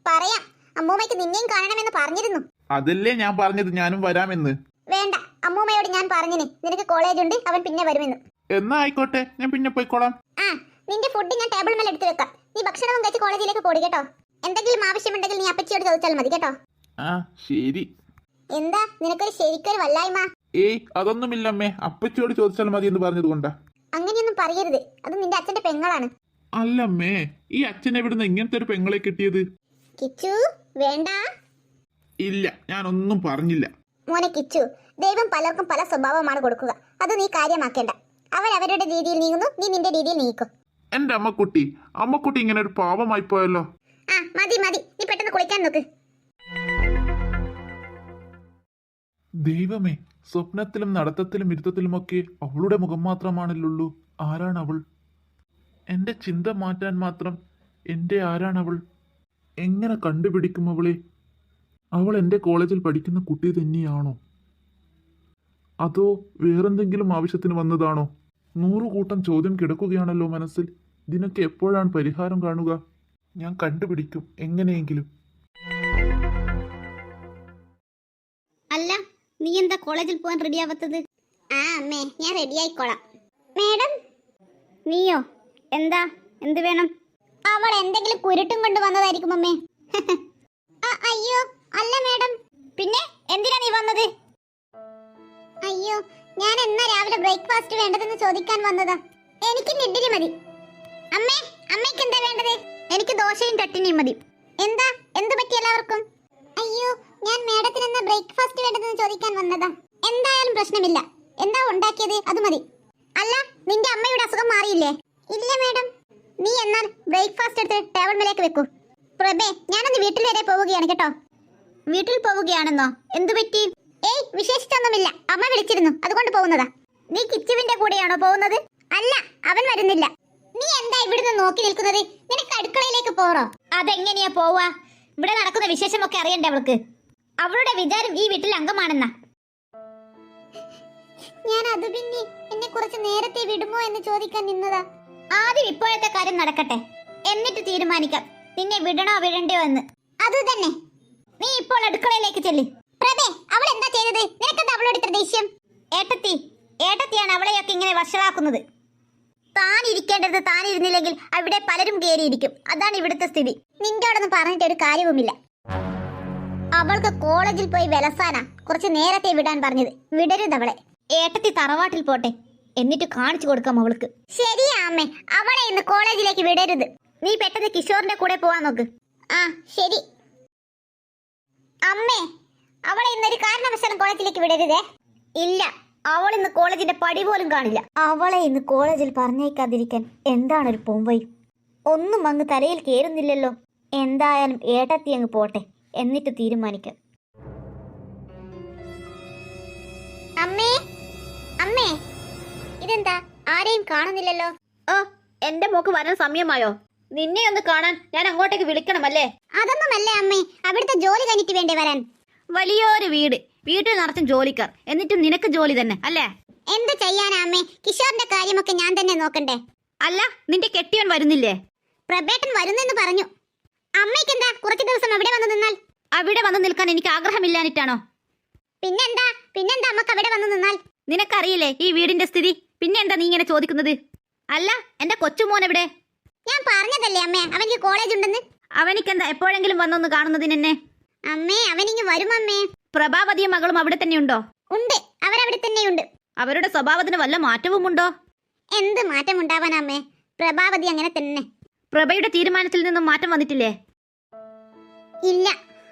പറയാം. അമ്മൂമ്മയ്ക്ക് നിന്നെയും കാണണമെന്ന് പറഞ്ഞിരുന്നു. അതല്ലേ ഞാൻ പറഞ്ഞത്, ഞാനും വരാമെന്ന്. വേണ്ട, അമ്മൂമ്മയോട് ഞാൻ പറഞ്ഞിന് നിനക്ക് കോളേജ് ഉണ്ട്, അവൻ പിന്നെ വരുമെന്ന്. എന്നാ ആയിക്കോട്ടെ, ഞാൻ പിന്നെ പോയിക്കോളാം. നിന്റെ ഫുഡ് ഞാൻ ടേബിൾ മേൽ എടുത്തു വെക്കാം. നീ ഭക്ഷണവും കഴിച്ച് കോളേജിലേക്ക് പോടി, കേട്ടോ? എന്തെങ്കിലും ആവശ്യമുണ്ടെങ്കിൽ നീ അപ്പച്ചിയോട് ചോദിച്ചാൽ മതി, കേട്ടോ? ശരി. എന്താ നിനക്കൊരു ശരിക്കൊരു വല്ലായ്മ? ഏയ്, അതൊന്നുമില്ലമ്മേ. അപ്പച്ചിയോട് ചോദിച്ചാൽ മതി എന്ന് പറഞ്ഞത് കൊണ്ടാ. അങ്ങനെയൊന്നും പറയരുത്. അത് നിന്റെ അച്ഛന്റെ പെങ്ങളാണ്. അല്ലമ്മേ, ഈ അച്ഛൻ എവിടുന്ന് ഇങ്ങനത്തെ ഒരു പെങ്ങളെ കിട്ടിയത്? കിച്ചു, വേണ്ട. ഇല്ല, ഞാനൊന്നും പറഞ്ഞില്ല. മോനെ കിച്ചു, ദൈവം പലർക്കും പല സ്വഭാവമാണ് കൊടുക്കുക. അത് നീ കാര്യമാക്കേണ്ട. അവരവരുടെ രീതിയിൽ നീങ്ങുന്നു, നീ നിന്റെ രീതിയിൽ നീക്കും. എന്റെ അമ്മക്കുട്ടി ഇങ്ങനെ ഒരു പാവമായി പോയല്ലോ. ആ മതി മതി, നീ പെട്ടെന്ന് കുളിക്കാൻ നോക്ക്. ദൈവമേ, സ്വപ്നത്തിലും നടത്തത്തിലും ഇരുത്തത്തിലുമൊക്കെ അവളുടെ മുഖം മാത്രമാണല്ലുള്ളൂ. ആരാണ് അവൾ? എന്റെ ചിന്ത മാറ്റാൻ മാത്രം എന്റെ ആരാണവൾ? എങ്ങനെ കണ്ടുപിടിക്കും അവളെ? അവൾ എൻ്റെ കോളേജിൽ പഠിക്കുന്ന കുട്ടി തന്നെയാണോ, അതോ വേറെന്തെങ്കിലും ആവശ്യത്തിന് വന്നതാണോ? 100 കൂട്ടം ചോദ്യം കിടക്കുകയാണല്ലോ മനസ്സിൽ. ഇതിനൊക്കെ എപ്പോഴാണ് പരിഹാരം കാണുക? ഞാൻ കണ്ടുപിടിക്കും എങ്ങനെയെങ്കിലും. അല്ല, നീ എന്താ കോളേജിൽ പോകാൻ റെഡി ആവാത്തത്? ആ അമ്മേ, ഞാൻ റെഡി ആയിക്കോളാം. മേഡം. നീയോ? എന്താ, എന്ത് വേണം? അവൾ എന്തെങ്കിലും കുരുട്ടും കൊണ്ട് വന്നതായിരിക്കും അമ്മേ. അയ്യോ അല്ല മേഡം. പിന്നെ എന്തിനാ നീ വന്നത്? അയ്യോ, ഞാൻ എന്നാ രാവിലെ ബ്രേക്ക്ഫാസ്റ്റ് വേണ്ടതെന്ന് ചോദിക്കാൻ വന്നതാ. എനിക്ക് ഇഡ്ഡലി മതി. അമ്മേ, അമ്മയ്ക്ക് എന്താ വേണ്ടത്? എനിക്ക് ദോശയും ചട്ടിനിയും മതി. എന്താ, എന്ത് പറ്റി എല്ലാവർക്കും? അയ്യോ, ഞാൻ മേഡത്തിന് എന്നാ ബ്രേക്ക്ഫാസ്റ്റ് വേണ്ടതെന്ന് ചോദിക്കാൻ വന്നതാ. എന്തായാലും പ്രശ്നമില്ല. എന്താ ഉണ്ടാക്കിയത് അത് മതി. അല്ല, നിന്റെ അമ്മയുടെ അസുഖം മാറിയില്ലേ? ഇല്ല മേഡം. നീ എന്നാൽ ബ്രേക്ക്ഫാസ്റ്റ് എടുത്ത് ടേബിൾ മേലേക്ക് വെക്കൂ. പ്രഭേ, ഞാനൊന്ന് വീട്ടിൽ വരെ പോവുകയാണ് കേട്ടോ. വീട്ടിൽ പോവുകയാണെന്നോ? എന്തു പറ്റി? ഏയ്, വിശേഷിച്ചൊന്നുമില്ല. അമ്മ വിളിച്ചിരുന്നു, അതുകൊണ്ട് പോകുന്നതാ. നീ കിച്ചുവിന്റെ കൂടെയാണോ പോകുന്നത്? അല്ല, അവൻ വരുന്നില്ല. നീ എന്താ ഇവിടുന്ന് നോക്കി നിൽക്കുന്നത്? നിനക്ക് അടുക്കളയിലേക്ക് പോറോ? അതെങ്ങനെയാ പോവാ? ഇവിടെ നടക്കുന്ന വിശേഷമൊക്കെ അറിയണ്ടേ അവൾക്ക്? അവളുടെ വിചാരം ഈ വീട്ടിൽ അംഗമാണെന്നാ. ഞാൻ അത് പിന്നെ എന്നെ കുറച്ച് നേരത്തെ വിടുമോ എന്ന് ചോദിക്കാൻ നിന്നതാ. ആദ്യം ഇപ്പോഴത്തെ കാര്യം നടക്കട്ടെ, എന്നിട്ട് തീരുമാനിക്കാം നിന്നെ വിടണോ വിടണ്ടോ എന്ന്. അത് തന്നെ. നീ ഇപ്പോൾ അടുക്കളയിലേക്ക് ചെല്ല്. പ്രഭേ, അവൾ എന്താ ചെയ്തത്? നിനക്കെന്താ അവളോട് ഇത്ര ദേഷ്യം? ഏട്ടത്തിയാണ് അവളെയൊക്കെ ഇങ്ങനെ വഷളാക്കുന്നത്. താൻ ഇരിക്കേണ്ടത് താൻ ഇരുന്നില്ലെങ്കിൽ അവിടെ പലരും കയറിയിരിക്കും. അതാണ് ഇവിടുത്തെ സ്ഥിതി. നിന്റോടൊന്നും പറഞ്ഞിട്ട് ഒരു കാര്യവുമില്ല. അവൾക്ക് കോളേജിൽ പോയി വിലസാനാ കുറച്ച് നേരത്തെ വിടാൻ പറഞ്ഞത്. വിടരുത് അവളെ. ഏട്ടത്തി തറവാട്ടിൽ പോട്ടെ, എന്നിട്ട് കാണിച്ചു കൊടുക്കാം അവൾക്ക്. ശരിയാ അമ്മേ, അവളെ ഇന്ന് കോളേജിലേക്ക് വിടരുത്. നീ പെട്ടെന്ന് കിഷോറിന്റെ കൂടെ പോവാൻ നോക്ക്. ആ ശരി അമ്മേ, അവളെ ഇന്നൊരു കാരണവശാലും കോളേജിലേക്ക് വിടരുതേ. ഇല്ല, അവൾ ഇന്ന് കോളേജിന്റെ പടി പോലും കാണില്ല. അവളെ ഇന്ന് കോളേജിൽ പറഞ്ഞേക്കാതിരിക്കാൻ എന്താണ് ഒരു പൊമ്പൈ? ഒന്നും അങ്ങ് തലയിൽ കേറുന്നില്ലല്ലോ. എന്തായാലും ഏട്ടത്തി അങ്ങ് പോട്ടെ, എന്നിട്ട് തീരുമാനിക്കാം. അമ്മേ, അമ്മേ, ഇതെന്താ ആരെയും കാണുന്നില്ലല്ലോ? ഓ, എന്റെ മോക്ക് വരാൻ സമയമായോ? നിന്നെ ഒന്ന് കാണാൻ ഞാൻ അങ്ങോട്ടേക്ക് വിളിക്കണമല്ലേ? അതൊന്നുമല്ലേ അമ്മേ, അവിടുത്തെ ജോലി കഴിഞ്ഞിട്ട് വേണ്ടേ വരാൻ? വലിയൊരു വീട്ടിൽ നിറച്ചും ജോലിക്കാർ, എന്നിട്ടും നിനക്ക് ജോലി തന്നെ അല്ലേ? എന്ത് ചെയ്യാനാ അമ്മേ, കിഷോറിന്റെ കാര്യമൊക്കെ ഞാൻ തന്നെ നോക്കണ്ടേ? അല്ല, നിന്റെ കെട്ടിയവൻ വരുന്നില്ലേ? പ്രബേട്ടൻ വരുന്നെന്ന് പറഞ്ഞു. അമ്മയ്ക്കെന്താ കുറച്ച് ദിവസം അവിടെ വന്നു നിന്നാൽ? അവിടെ വന്നു നിൽക്കാൻ എനിക്ക് ആഗ്രഹമില്ലാനിട്ടാണോ? പിന്നെന്താ അമ്മക്ക് അവിടെ വന്നു നിന്നാൽ? നിനക്കറിയില്ലേ ഈ വീടിന്റെ സ്ഥിതി? പിന്നെ എന്താ നീ ഇങ്ങനെ ചോദിക്കുന്നത്? അല്ല, എന്റെ കൊച്ചുമോൻ എവിടെ? ഞാൻ പറഞ്ഞതല്ലേ അമ്മേ, അവനിക്ക് കോളേജ് ഉണ്ടെന്ന്. അവനിക്കെന്താ എപ്പോഴെങ്കിലും വന്നൊന്ന് കാണുന്നതിനെന്നെ? അമ്മേ, അവനിങ്ങ് വരും അമ്മേ. പ്രഭാവതിയും മകളും അവിടെ തന്നെയുണ്ടോ? ഉണ്ട്, അവരവിടെ തന്നെയുണ്ട്. അവരുടെ സ്വഭാവത്തിന് വല്ല മാറ്റവും ഉണ്ടോ? എന്ത് മാറ്റം ഉണ്ടാവാൻ അമ്മേ, പ്രഭാവതി അങ്ങനെ തന്നെ. പ്രഭയുടെ തീരുമാനത്തിൽ നിന്നും മാറ്റം വന്നിട്ടില്ലേ? ഇല്ല,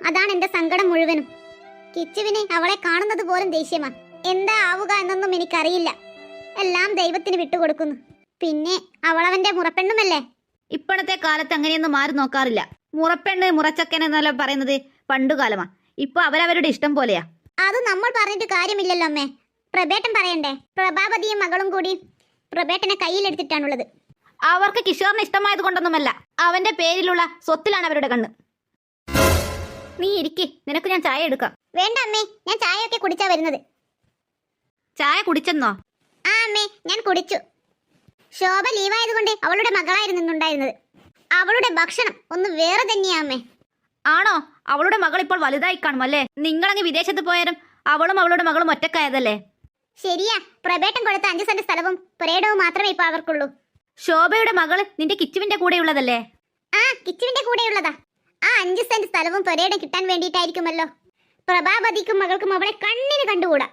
അതാണ് എന്റെ സങ്കടം മുഴുവനും. കിച്ചുവിനെ അവളെ കാണുന്നത് പോലും ദേഷ്യമാ. എന്താ ആവുക എന്നൊന്നും എനിക്കറിയില്ല. എല്ലാം ദൈവത്തിന് വിട്ടുകൊടുക്കുന്നു. പിന്നെ അവളവന്റെ മുറപ്പെണ്ണുമല്ലേ. ഇപ്പോഴത്തെ കാലത്ത് അങ്ങനെയൊന്നും മാറി നോക്കാറില്ല. മുറപ്പെണ്ണ് മുറച്ചക്കൻ എന്നല്ല പറയുന്നത് പണ്ടുകാലമാ. ഇപ്പൊ അവരവരുടെ ഇഷ്ടം പോലെയാ. അത് നമ്മൾ പറഞ്ഞിട്ട് കാര്യമില്ലല്ലോ അമ്മേ, പ്രബേട്ടൻ പറയണ്ടേ? പ്രഭാവതിയും മകളും കൂടി പ്രബേട്ടനെ കയ്യിലെടുത്തിട്ടാണുള്ളത്. അവർക്ക് കിഷോറിന് ഇഷ്ടമായത് കൊണ്ടൊന്നുമല്ല, അവന്റെ പേരിലുള്ള സ്വത്തിലാണ് അവരുടെ കണ്ണ്. നീ ഇരിക്ക്, നിനക്ക് ഞാൻ ചായ എടുക്കാം. വേണ്ട അമ്മേ, ഞാൻ ചായയൊക്കെ കുടിച്ചാ വരുന്നത്. ചായ കുടിച്ചെന്നോ? ആ അമ്മേ, ഞാൻ കുടിച്ചു. ശോഭ ലീവായതുകൊണ്ട് അവളുടെ മകളായിരുന്നു ഇന്നുണ്ടായിരുന്നത്. അവളുടെ ഭക്ഷണം ഒന്ന് വേറെ തന്നെയാ അമ്മേ. ആണോ? അവളുടെ മകൾ ഇപ്പോൾ വലുതായി കാണും അല്ലേ? നിങ്ങളങ്ങ് വിദേശത്ത് പോയാലും അവളും അവളുടെ മകളും ഒറ്റക്കായതല്ലേ? ശരിയാ, പ്രബേട്ടൻ കൊടുത്ത 5 സെന്റ് സ്ഥലവും പുരയിടവും മാത്രമേ ഇപ്പൊ അവർക്കുള്ളൂ. ശോഭയുടെ മകള് നിന്റെ കിച്ചുവിന്റെ കൂടെയുള്ളതല്ലേ? ആ, കിച്ചുവിന്റെ കൂടെയുള്ളതാ. ആ 5 സെന്റ് സ്ഥലവും പുരയിടം കിട്ടാൻ വേണ്ടിയിട്ടായിരിക്കുമല്ലോ. പ്രഭാവതിക്കും മകൾക്കും അവളെ കണ്ണിന് കണ്ടുകൂടാ.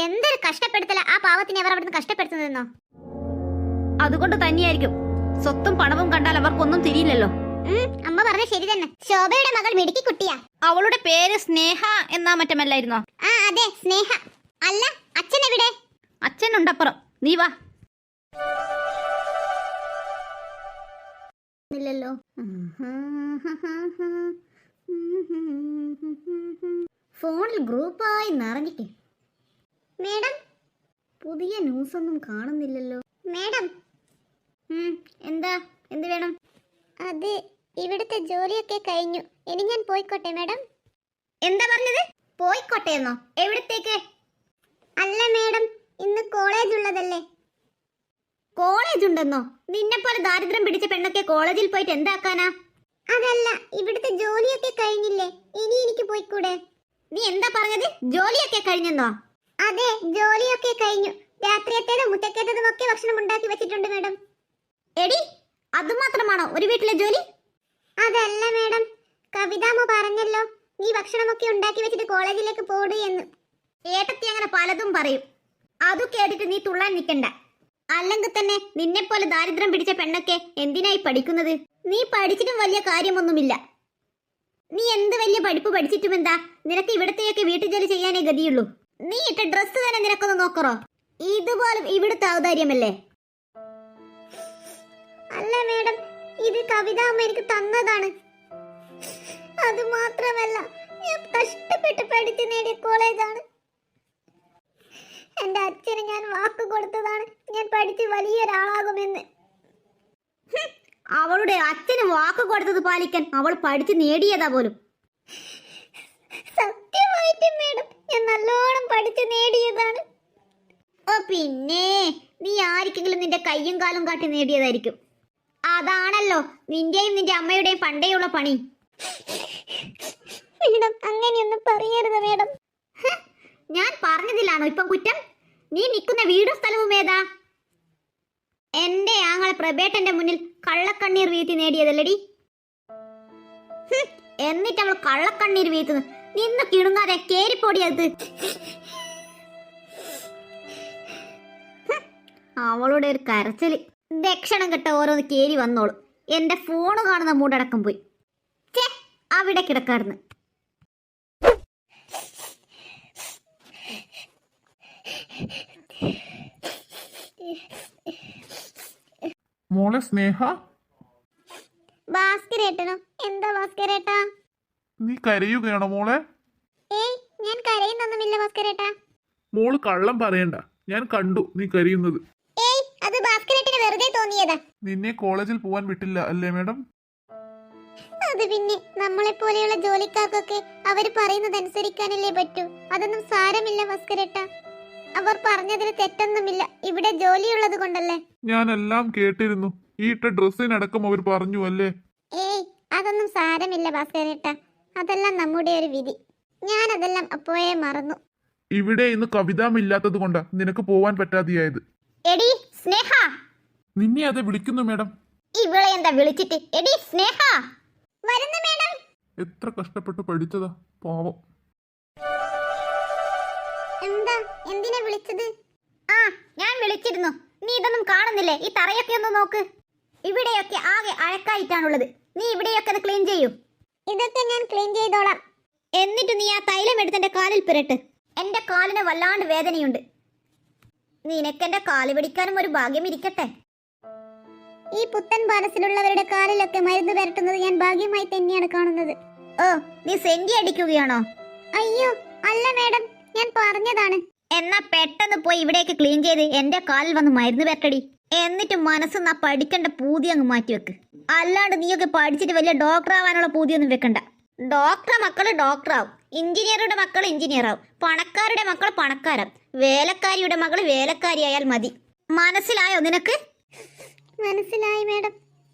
എന്തൊരു കഷ്ടപ്പെടുത്തല ആ പാവത്തിനെ അവർ അവിടുന്ന് കഷ്ടപ്പെടുത്തുന്നതെന്നോ. അതുകൊണ്ട് തന്നെയായിരിക്കും സ്വത്തും പണവും കണ്ടാൽ അവർക്കൊന്നും തിരിയില്ലല്ലോ. അമ്മ പറഞ്ഞ ശരി തന്നെ. ശോഭയുടെ മകൾ മിടുക്കി കുട്ടിയാ. അവളുടെ പേര് സ്നേഹ എന്നാ മറ്റമല്ലായിരുന്നോ? ആ അതെ, സ്നേഹ. അല്ല, അച്ഛൻ എവിടെ? അച്ഛനുണ്ടപ്പുറം, നീ വാ. ഇല്ലല്ലോ. ഫോണിൽ ഗ്രൂപ്പായി നിറഞ്ഞിട്ട്. മേഡം, പുതിയ ന്യൂസ് ഒന്നും കാണുന്നില്ലല്ലോ. മേഡം. എന്താ, എന്ത് വേണം? അത് ഇവിടുത്തെ ജോലിയൊക്കെ കഴിഞ്ഞു. ഇനി ഞാൻ പോയിക്കോട്ടെ മേഡം. എന്താ പറഞ്ഞത്? പോയിക്കോട്ടെ എന്നോ? എവിടത്തേക്ക്? അല്ല മേഡം, ഇന്ന് കോളേജ് ഉള്ളതല്ലേ. കോളേജ് ഉണ്ടെന്നോ? നിന്നെ പോലെ ദാരിദ്ര്യം പിടിച്ച പെണ്ണൊക്കെ കോളേജിൽ പോയിട്ട് എന്താക്കാനാ? അതല്ല, ഇവിടുത്തെ ജോലിയൊക്കെ കഴിഞ്ഞില്ലേ, ഇനി എനിക്ക് പോയിക്കൂടെ? നീ എന്താ പറഞ്ഞത്? ജോലിയൊക്കെ കഴിഞ്ഞെന്നോ? അതെ, ജോലിയൊക്കെ കഴിഞ്ഞു. രാത്രിയത്തേതും മുറ്റക്കേറ്റതും ഒക്കെ ഭക്ഷണം ഉണ്ടാക്കി വെച്ചിട്ടുണ്ട് മേഡം. എടി, അതുമാത്രമാണോ ഒരു വീട്ടിലെ ജോലി? അതല്ല മേഡം, കവിതാമ്മ പറഞ്ഞല്ലോ നീ ഭക്ഷണമൊക്കെ ഉണ്ടാക്കി വെച്ചിട്ട് കോളേജിലേക്ക് പോടൂ എന്ന്. ഏട്ടത്തി അങ്ങനെ പലതും പറയും. അത് കേട്ടിട്ട് നീ തുള്ളാൻ നിൽക്കണ്ട. അല്ലെങ്കിൽ തന്നെ നിന്നെ പോലെ ദാരിദ്ര്യം പിടിച്ച പെണ്ണൊക്കെ എന്തിനായി പഠിക്കുന്നത്? നീ പഠിച്ചിട്ടും വലിയ കാര്യമൊന്നുമില്ല. നീ എന്ത് വലിയ പഠിപ്പ് പഠിച്ചിട്ടും എന്താ? നിനക്ക് ഇവിടത്തെയൊക്കെ വീട്ടുജോലി ചെയ്യാനേ ഗതിയുള്ളൂ. നീ ഇട്ട ഡ്രസ്സ് തന്നെ നിനക്കൊന്ന് നോക്കറോ? ഇതുപോലും ഇവിടുത്തെ ഔദാര്യമല്ലേ? അല്ല മേഡം, ഇത് കവിത അമ്മ എനിക്ക് തന്നതാണ്. അത് മാത്രമല്ല, ഞാൻ കഷ്ടപ്പെട്ട് പഠിച്ചു നേടിയ കോളേജാണ്. എന്റെ അച്ഛന് ഞാൻ വാക്ക് കൊടുത്തതാണ് ഞാൻ പഠിച്ച് വലിയൊരാളാകുമെന്ന്. അവളുടെ അച്ഛന് വാക്ക് കൊടുത്തത് പാലിക്കാൻ അവൾ പഠിച്ചു നേടിയതാ പോലും. സത്യമായിട്ടും മേഡം, ഞാൻ നല്ലോണം പഠിച്ചു നേടിയതാണ്. ഓ പിന്നെ, നീ ആർക്കെങ്കിലും നിന്റെ കയ്യും കാലും കാട്ടി നേടിയതായിരിക്കും. അതാണല്ലോ നിന്റെയും നിന്റെ അമ്മയുടെയും പണ്ടേയുള്ള പണി. മേഡം, അങ്ങനെയൊന്നും പറയരുത് മേഡം. ഞാൻ പറഞ്ഞതിലാണോ ഇപ്പം കുറ്റം? നീ നിൽക്കുന്ന വീടും സ്ഥലവും ഏതാ? എന്റെ ആങ്ങളെ പ്രബേട്ടന്റെ മുന്നിൽ കള്ളക്കണ്ണീർ വീഴ്ത്തി നേടിയതല്ലടി. എന്നിട്ട് അവൾ കള്ളക്കണ്ണീർ വീഴ്ത്തുന്നു. നിന്ന് കിണുങ്ങാതെ കേരിപ്പൊടിയത്. അവളുടെ ഒരു കരച്ചില്. ദക്ഷണം കെട്ട ഓരോന്ന് കേരി വന്നോളൂ. എന്റെ ഫോണ് കാണുന്ന മൂടടക്കം പോയി. അവിടെ കിടക്കാർന്ന്. മോളെ സ്നേഹ, ഭാസ്കരേട്ടനോ? എന്താ ഭാസ്കരേട്ടാ? നീ കരയുകയാണോ മോളെ? ഏയ്, ഞാൻ കരയുന്നൊന്നുമില്ല ഭാസ്കരേട്ടാ. മോള് കള്ളം പറയണ്ട, ഞാൻ കണ്ടു നീ കരയുന്നത്. ഏയ്, അത് ഭാസ്കരേട്ടന് വെറുതെ തോന്നിയതാ. നിന്നെ കോളേജിൽ പോവാൻ വിട്ടില്ല അല്ലേ മേഡം? അത് പിന്നെ നമ്മളെ പോലെയുള്ള ജോലിക്കാർക്കൊക്കെ അവർ പറയുന്നത് അനുസരിക്കാനല്ലേ പറ്റൂ. അതൊന്നും സാരമില്ല ഭാസ്കരേട്ടാ. അവർ പറഞ്ഞതിൽ തെറ്റൊന്നുമില്ല. ഇവിടെ ജോലിയുള്ളത് കൊണ്ടല്ലേ. ഞാനെല്ലാം കേട്ടിരുന്നു. ഈ ഇട്ട ഡ്രസ്സിനടക്കം അവർ പറഞ്ഞു അല്ലേ? ഏയ്, അതൊന്നും സാരമില്ല ഭാസ്കരേട്ടാ. അതെല്ലാം നമ്മുടെ ഒരു വിധി. ഞാൻ അതെല്ലാം അപ്പോഴേ മറന്നു. ഇവിടെ ഇന്ന് കവിതാമില്ലാത്തത് കൊണ്ടാ നിനക്ക് പോവാൻ പറ്റാതെയായത്. എടി സ്നേഹ, നിന്നെ അതെ വിളിക്കുന്നു മേഡം. ഇവളെ എന്താ വിളിച്ചിട്ട്? എടി സ്നേഹ, വരുന്നു മേഡം. എത്ര കഷ്ടപ്പെട്ട് പഠിച്ചതാ, പാവം. എന്താ, എന്തിനാ വിളിച്ചത്? ആ ഞാൻ വിളിച്ചിരുന്നു. നീ ഇതൊന്നും കാണുന്നില്ലേ? ഈ തറയൊക്കെ ഒന്ന് നോക്ക്. ഇവിടെയൊക്കെ ആകെ അഴക്കായിട്ടാണുള്ളത്. നീ ഇവിടെയൊക്കെ ഒന്ന് ക്ലീൻ ചെയ്യൂ. ഇതൊക്കെ ഞാൻ ക്ലീൻ ചെയ്തോളാം. എന്നിട്ട് നീ ആ തൈലം എടുത്ത് എന്റെ കാലിൽ പുരട്ട്. എന്റെ കാലിന് വല്ലാണ്ട് വേദനയുണ്ട്. നിനക്കെന്റെ കാല് പിടിക്കാനും ഒരു ഭാഗ്യം ഇരിക്കട്ടെ. ഈ പുത്തൻ മനസ്സിലുള്ളവരുടെ കാലിലൊക്കെ മരുന്ന് പുരട്ടുന്നത് ഞാൻ ഭാഗ്യമായി തന്നെയാണ് കാണുന്നത്. ഓ, നീ സെന്റി അടിക്കുകയാണോ? അയ്യോ അല്ല മേഡം, ഞാൻ പറഞ്ഞതാണ്. എന്നാ പെട്ടെന്ന് പോയി ഇവിടേക്ക് ക്ലീൻ ചെയ്ത് എന്റെ കാലിൽ വന്ന് മരുന്ന് പെരട്ടടി. എന്നിട്ട് മനസ്സ് പഠിക്കേണ്ട പൂതി അങ്ങ് മാറ്റിവെക്ക്. അല്ലാണ്ട് നീയൊക്കെ പഠിച്ചിട്ട് വലിയ ഡോക്ടർ ആവാനുള്ള പൂതിയൊന്നും വെക്കണ്ട. ഡോക്ടറെ മക്കള് ഡോക്ടറാവും, എഞ്ചിനീയറുടെ മക്കൾ എഞ്ചിനീയർ ആവും, പണക്കാരുടെ മക്കൾ പണക്കാരാവും, വേലക്കാരിയുടെ മകള് വേലക്കാരിയായാൽ മതി. മനസ്സിലായോ നിനക്ക്? മനസ്സിലായി മേഡം.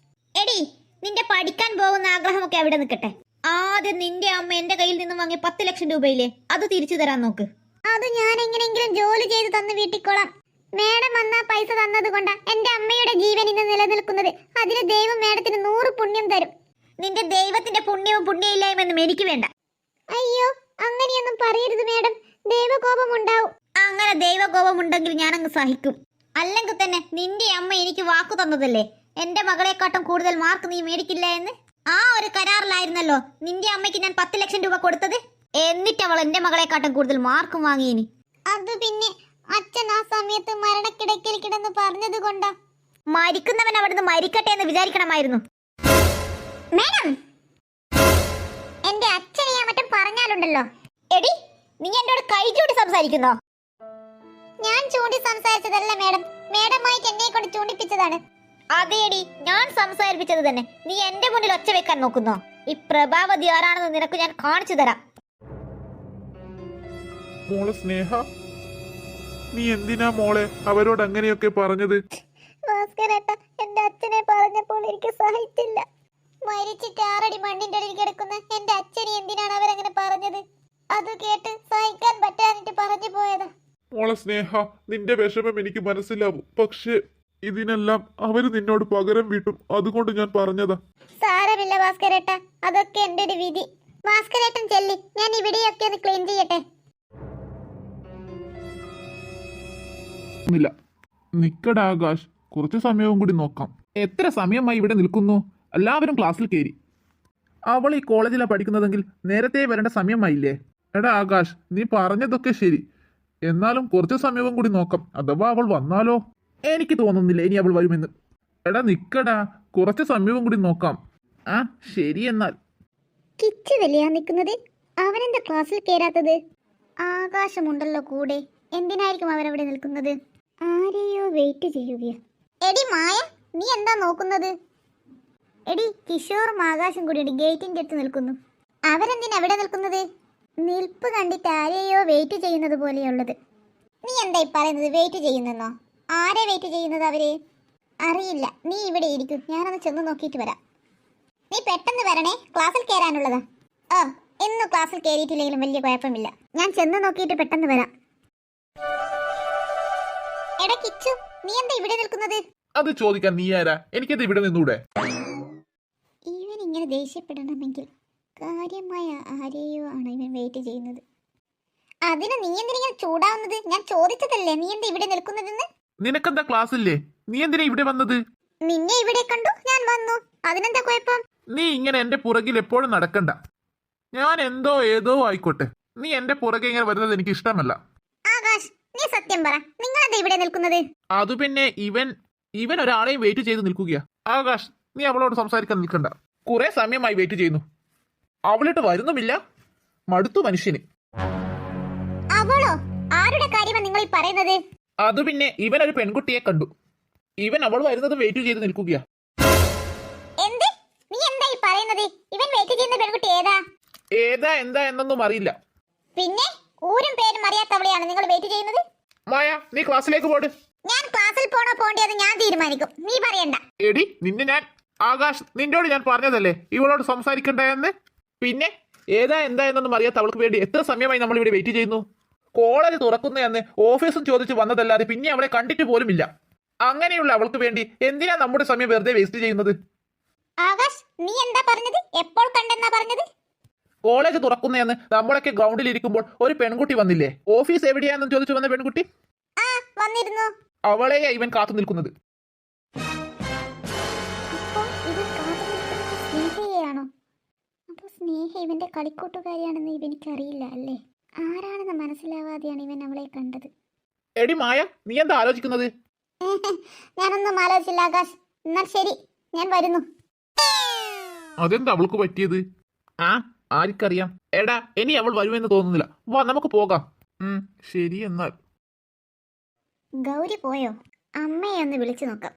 എടി, നിന്റെ പഠിക്കാൻ പോകുന്ന ആഗ്രഹമൊക്കെ അവിടെ നിൽക്കട്ടെ. ആദ്യം നിന്റെ അമ്മ എന്റെ കയ്യിൽ നിന്നും വാങ്ങിയ 10 ലക്ഷം രൂപയില്ലേ, അത് തിരിച്ചു തരാൻ നോക്ക്. അത് ഞാൻ എങ്ങനെയെങ്കിലും ജോലി ചെയ്ത് തന്ന് വീട്ടിക്കോളാം. മേഡം വന്നാ പൈസ തന്നത് കൊണ്ടാ എന്റെ അമ്മയുടെ ജീവൻ ഇന്ന് നിലനിൽക്കുന്നത്. അതിന് ദൈവം മേഡത്തിന് 100 പുണ്യം തരും. നിന്റെ ദൈവത്തിന്റെ പുണ്യവും പുണ്യമില്ലായ്മൊന്നും എനിക്ക് വേണ്ട. അയ്യോ, അങ്ങനെയൊന്നും പറയരുത് മേഡം, ദൈവകോപം ഉണ്ടാവും. അങ്ങനെ ദൈവകോപം ഉണ്ടെങ്കിൽ ഞാനങ്ങ് സഹിക്കും. അല്ലെങ്കിൽ തന്നെ നിന്റെ അമ്മ എനിക്ക് വാക്കു തന്നതല്ലേ, എന്റെ മകളെക്കാട്ടും കൂടുതൽ മാർക്ക് നീ മേടിക്കില്ല എന്ന്. ആ ഒരു കരാറിലായിരുന്നല്ലോ നിന്റെ അമ്മയ്ക്ക് ഞാൻ 10 ലക്ഷം രൂപ കൊടുത്തത്. എന്നിട്ട് അവൾ എന്റെ മകളെക്കാട്ടും കൂടുതൽ മാർക്കും വാങ്ങിയിനി. അത് പിന്നെ അച്ഛൻ ആ സമയത്ത് മരണക്കിടക്കൽ കിടന്ന് പറഞ്ഞത് കൊണ്ടാ. മരിക്കുന്നവൻ അവിടുന്ന് മരിക്കട്ടെ എന്ന് വിചാരിക്കണമായിരുന്നു. മേഡം, എന്റെ അച്ഛനെ ഞാൻ മറ്റും പറഞ്ഞാലുണ്ടല്ലോ. എടി, നീ എന്നോട് കൈ ചൂണ്ടി സംസാരിക്കുന്നോ? ഞാൻ ചൂണ്ടി സംസാരിച്ചതല്ല മേഡം, മേഡമായിട്ട് എന്നെ കൊണ്ട് ചൂണ്ടിപ്പിച്ചതാണ്. അതേടി, ഞാൻ സംസാരിപ്പിച്ചത് തന്നെ. നീ എന്റെ മുന്നിൽ ഒച്ച വെക്കാൻ നോക്കുന്നോ? ഈ പ്രഭാവതി ആരാണെന്ന് നിനക്ക് ഞാൻ കാണിച്ചു തരാം. മോളെ സ്നേഹ, നീ എന്തിനാ മോളെ അവരോട് അങ്ങനെയൊക്കെ പറഞ്ഞത്? ഭാസ്കരേട്ട, എന്റെ അച്ഛനെ പറഞ്ഞപ്പോൾ എനിക്ക് സഹിച്ചില്ല. മരിച്ചിട്ട് 6 അടി മണ്ണിന്റെ അടിയിൽ കിടക്കുന്ന എന്റെ അച്ഛനെ എന്തിനാണ് അവരങ്ങനെ പറഞ്ഞത്? അത് കേട്ട് സഹിക്കാൻ പറ്റാനിട്ട് പറഞ്ഞു പോയതാ. മോളെ സ്നേഹ, നിന്റെ വിഷമം എനിക്ക് മനസ്സിലാവും. പക്ഷേ ഇതിനെല്ലാം അവര് നിന്നോട് പകരം വീട്ടും. അതുകൊണ്ട് ഞാൻ പറഞ്ഞതാ. സാരമില്ല ഭാസ്കരേട്ട, അതൊക്കെ എന്റെ ഒരു വിധി. ഭാസ്കരേട്ടൻ ചെല്ലി, ഞാൻ ഇവിടെയൊക്കെ ഒന്ന് ക്ലീൻ ചെയ്യട്ടെ. നിക്കടാ ആകാശ്, കുറച്ച് സമയവും കൂടി നോക്കാം. എത്ര സമയമായി ഇവിടെ നിൽക്കുന്നു? എല്ലാവരും ക്ലാസ്സിൽ കയറി. അവൾ ഈ കോളേജിലാണ് പഠിക്കുന്നതെങ്കിൽ നേരത്തെ വരേണ്ട സമയമായില്ലേ? എടാ ആകാശ്, നീ പറഞ്ഞതൊക്കെ ശരി. എന്നാലും കുറച്ച് സമയവും കൂടി നോക്കാം. അഥവാ അവൾ വന്നാലോ? എനിക്ക് തോന്നുന്നില്ല ഇനി അവൾ വരുമെന്ന്. എടാ നിക്കടാ, കുറച്ച് സമയവും കൂടി നോക്കാം. ആ ശരി എന്നാൽ. കിച്ചു വലിയാ നിൽക്കുന്നത്. അവനെന്താ ക്ലാസ്സിൽ കയറാത്തത്? ആകാശമുണ്ടല്ലോ കൂടെ, എന്തിനായിരിക്കും അവരവിടെ നിൽക്കുന്നത്? ആരെയോ വെയിറ്റ് ചെയ്യുകയോ? എടി മായ, നീ എന്താ നോക്കുന്നത്? എടി, കിഷോറും ആകാശം കൂടി ഗേറ്റിന്റെ അടുത്ത് നിൽക്കുന്നു. അവരെന്തിനാ അവിടെ നിൽക്കുന്നത്? നിൽപ്പ് കണ്ടിട്ട് ആരെയോ വെയിറ്റ് ചെയ്യുന്നത് പോലെയുള്ളത്. നീ എന്തായി പറയുന്നത്? വെയിറ്റ് ചെയ്യുന്നെന്നോ? ആരെ വെയിറ്റ് ചെയ്യുന്നത് അവര്? അറിയില്ല, നീ ഇവിടെ ഇരിക്കും, ഞാനൊന്ന് ചെന്ന് നോക്കിയിട്ട് വരാം. നീ പെട്ടെന്ന് വരണേ, ക്ലാസ്സിൽ കയറാനുള്ളതാ. ഓ, ഇന്ന് ക്ലാസ്സിൽ കയറിയിട്ടില്ലെങ്കിലും വലിയ കുഴപ്പമില്ല. ഞാൻ ചെന്ന് നോക്കിയിട്ട് പെട്ടെന്ന് വരാം. എടാ കിച്ചു, നീ എന്താ ഇവിടെ നിൽക്കുന്നത്? അത് ചോദിക്കാൻ നീ ആരാ? എനിക്കത് ഇവിടെ നിന്നൂടെ? ഇവൻ ഇങ്ങനെ ദേഷ്യപ്പെടണമെങ്കിൽ കാര്യമായ ആരെയോ ആണ് ഇവൻ വെയിറ്റ് ചെയ്യുന്നത്. അതിന് നീ എന്തിനിങ്ങനെ ചൂടാവുന്നത്? ഞാൻ ചോദിച്ചതല്ലേ നീ എന്താ ഇവിടെ നിൽക്കുന്നതെന്ന്. നിനക്കെന്താ ക്ലാസ് ഇല്ലേ? നീ എന്തിനാ ഇവിടെ വന്നത്? നിന്നെ ഇവിടെ കണ്ടു, ഞാൻ വന്നു. അതിനെന്താ കുഴപ്പം? നീ ഇങ്ങനെ എന്റെ പുറകിൽ എപ്പോഴും നടക്കണ്ട. ഞാൻ എന്തോ ഏതോ ആയിക്കോട്ടെ, നീ എന്റെ പുറകെ ഇങ്ങനെ വരുന്നത് എനിക്ക് ഇഷ്ടമല്ല. ആകാശ്, നീ സത്യം പറ, നിങ്ങളെന്താ ഇവിടെ നിൽക്കുന്നത്? അത് പിന്നെ ഇവൻ ഒരാളെയും വെയിറ്റ് ചെയ്ത് നിൽക്കുകയാ. ആകാശ്, നീ അവളോട് സംസാരിക്കാൻ നിൽക്കണ്ട. കുറെ സമയമായി വെയിറ്റ് ചെയ്യുന്നു. അവളിട്ട് വരുന്നുമില്ല. മടുത്തു മനുഷ്യന്. അവളോ? ആരുടെ കാര്യമാണ് നിങ്ങൾ ഈ പറയുന്നത്? അത് പിന്നെ ഇവൻ ഒരു പെൺകുട്ടിയെ കണ്ടു. ഇവൻ അവൾ വരുന്നത് വെയിറ്റ് ചെയ്ത് നിൽക്കുകയാ. എന്ത്? നീ എന്താ ഈ പറയുന്നത്? ഇവൻ വെയിറ്റ് ചെയ്യുന്ന പെൺകുട്ടി ഏതാ? ഏതാ എന്താ എന്നൊന്നും അറിയില്ല. പിന്നെ ഊരും പേരും അറിയാത്തവളെയാണ് നിങ്ങൾ വെയിറ്റ് ചെയ്യുന്നത്? മായ, നീ ക്ലാസ്സിലേക്ക് പോട്. ഞാൻ ക്ലാസ്സിൽ പോണോ പോണ്ടേന്ന് ഞാൻ തീരുമാനിക്കും, നീ പറയണ്ട. എടി നിന്നെ ഞാൻ, ആകാശ്, നിന്നോട് ഞാൻ പറഞ്ഞതല്ലേ ഇവളോട് സംസാരിക്കണ്ട എന്ന്. പിന്നെ ഏതാ എന്താ എന്നൊന്നും അറിയാത്ത അവൾക്ക് വേണ്ടി എത്ര സമയമായി നമ്മൾ ഇവിടെ വെയിറ്റ് ചെയ്യുന്നു. കോളേജ് തുറക്കുന്നതെന്ന് ഓഫീസും ചോദിച്ച് വന്നതല്ലാതെ പിന്നെ അവളെ കണ്ടിട്ട് പോലുമില്ല. അങ്ങനെയുള്ള അവൾക്ക് വേണ്ടി എന്തിനാ നമ്മുടെ സമയം വെറുതെ വേസ്റ്റ് ചെയ്യുന്നത്? ആകാശ്, നീ എന്താ പറഞ്ഞത്? എപ്പോൾ കണ്ടെന്നാ പറഞ്ഞത്? കോളേജ് തുറക്കുന്നതെന്ന് നമ്മളൊക്കെ ഗ്രൗണ്ടിൽ ഇരിക്കുമ്പോൾ ഒരു പെൺകുട്ടി വന്നില്ലേ? ഓഫീസ് എവിടെയാണെന്ന് ചോദിച്ചു വന്ന പെൺകുട്ടി. ആ, വന്നിരുന്നു. അവളെയാ ഇവൻ കാത്തു നിൽക്കുന്നത്. അപ്പോൾ ഇവൻ കാത്തുനിൽക്കുന്നത് സ്നേഹയെയാണോ? അപ്പോൾ സ്നേഹ ഇവന്റെ കളിക്കൂട്ടുകാരിയാണെന്ന് ഇവനിക്കറിയില്ല അല്ലേ? ആരാണെന്ന് മനസ്സിലാവാതെയാണ് ഇവൻ അവളെ കണ്ടത്. എടി മായ, നീ എന്താ ആലോചിക്കുന്നത്? ഞാനൊന്നും ആലോചിച്ചില്ല ആകാശ്. എന്നാൽ ശരി, ഞാൻ വരുന്നു. അതെന്താ അവൾക്ക് പറ്റിയത്? ആ, ആർക്കറിയാം. എടാ, ഇനി അവൾ വരുമെന്ന് തോന്നുന്നില്ല. വാ, നമുക്ക് പോകാം. ശരി എന്നാൽ. ഗൗരി പോയോ? അമ്മയെ ഒന്ന് വിളിച്ചു നോക്കാം.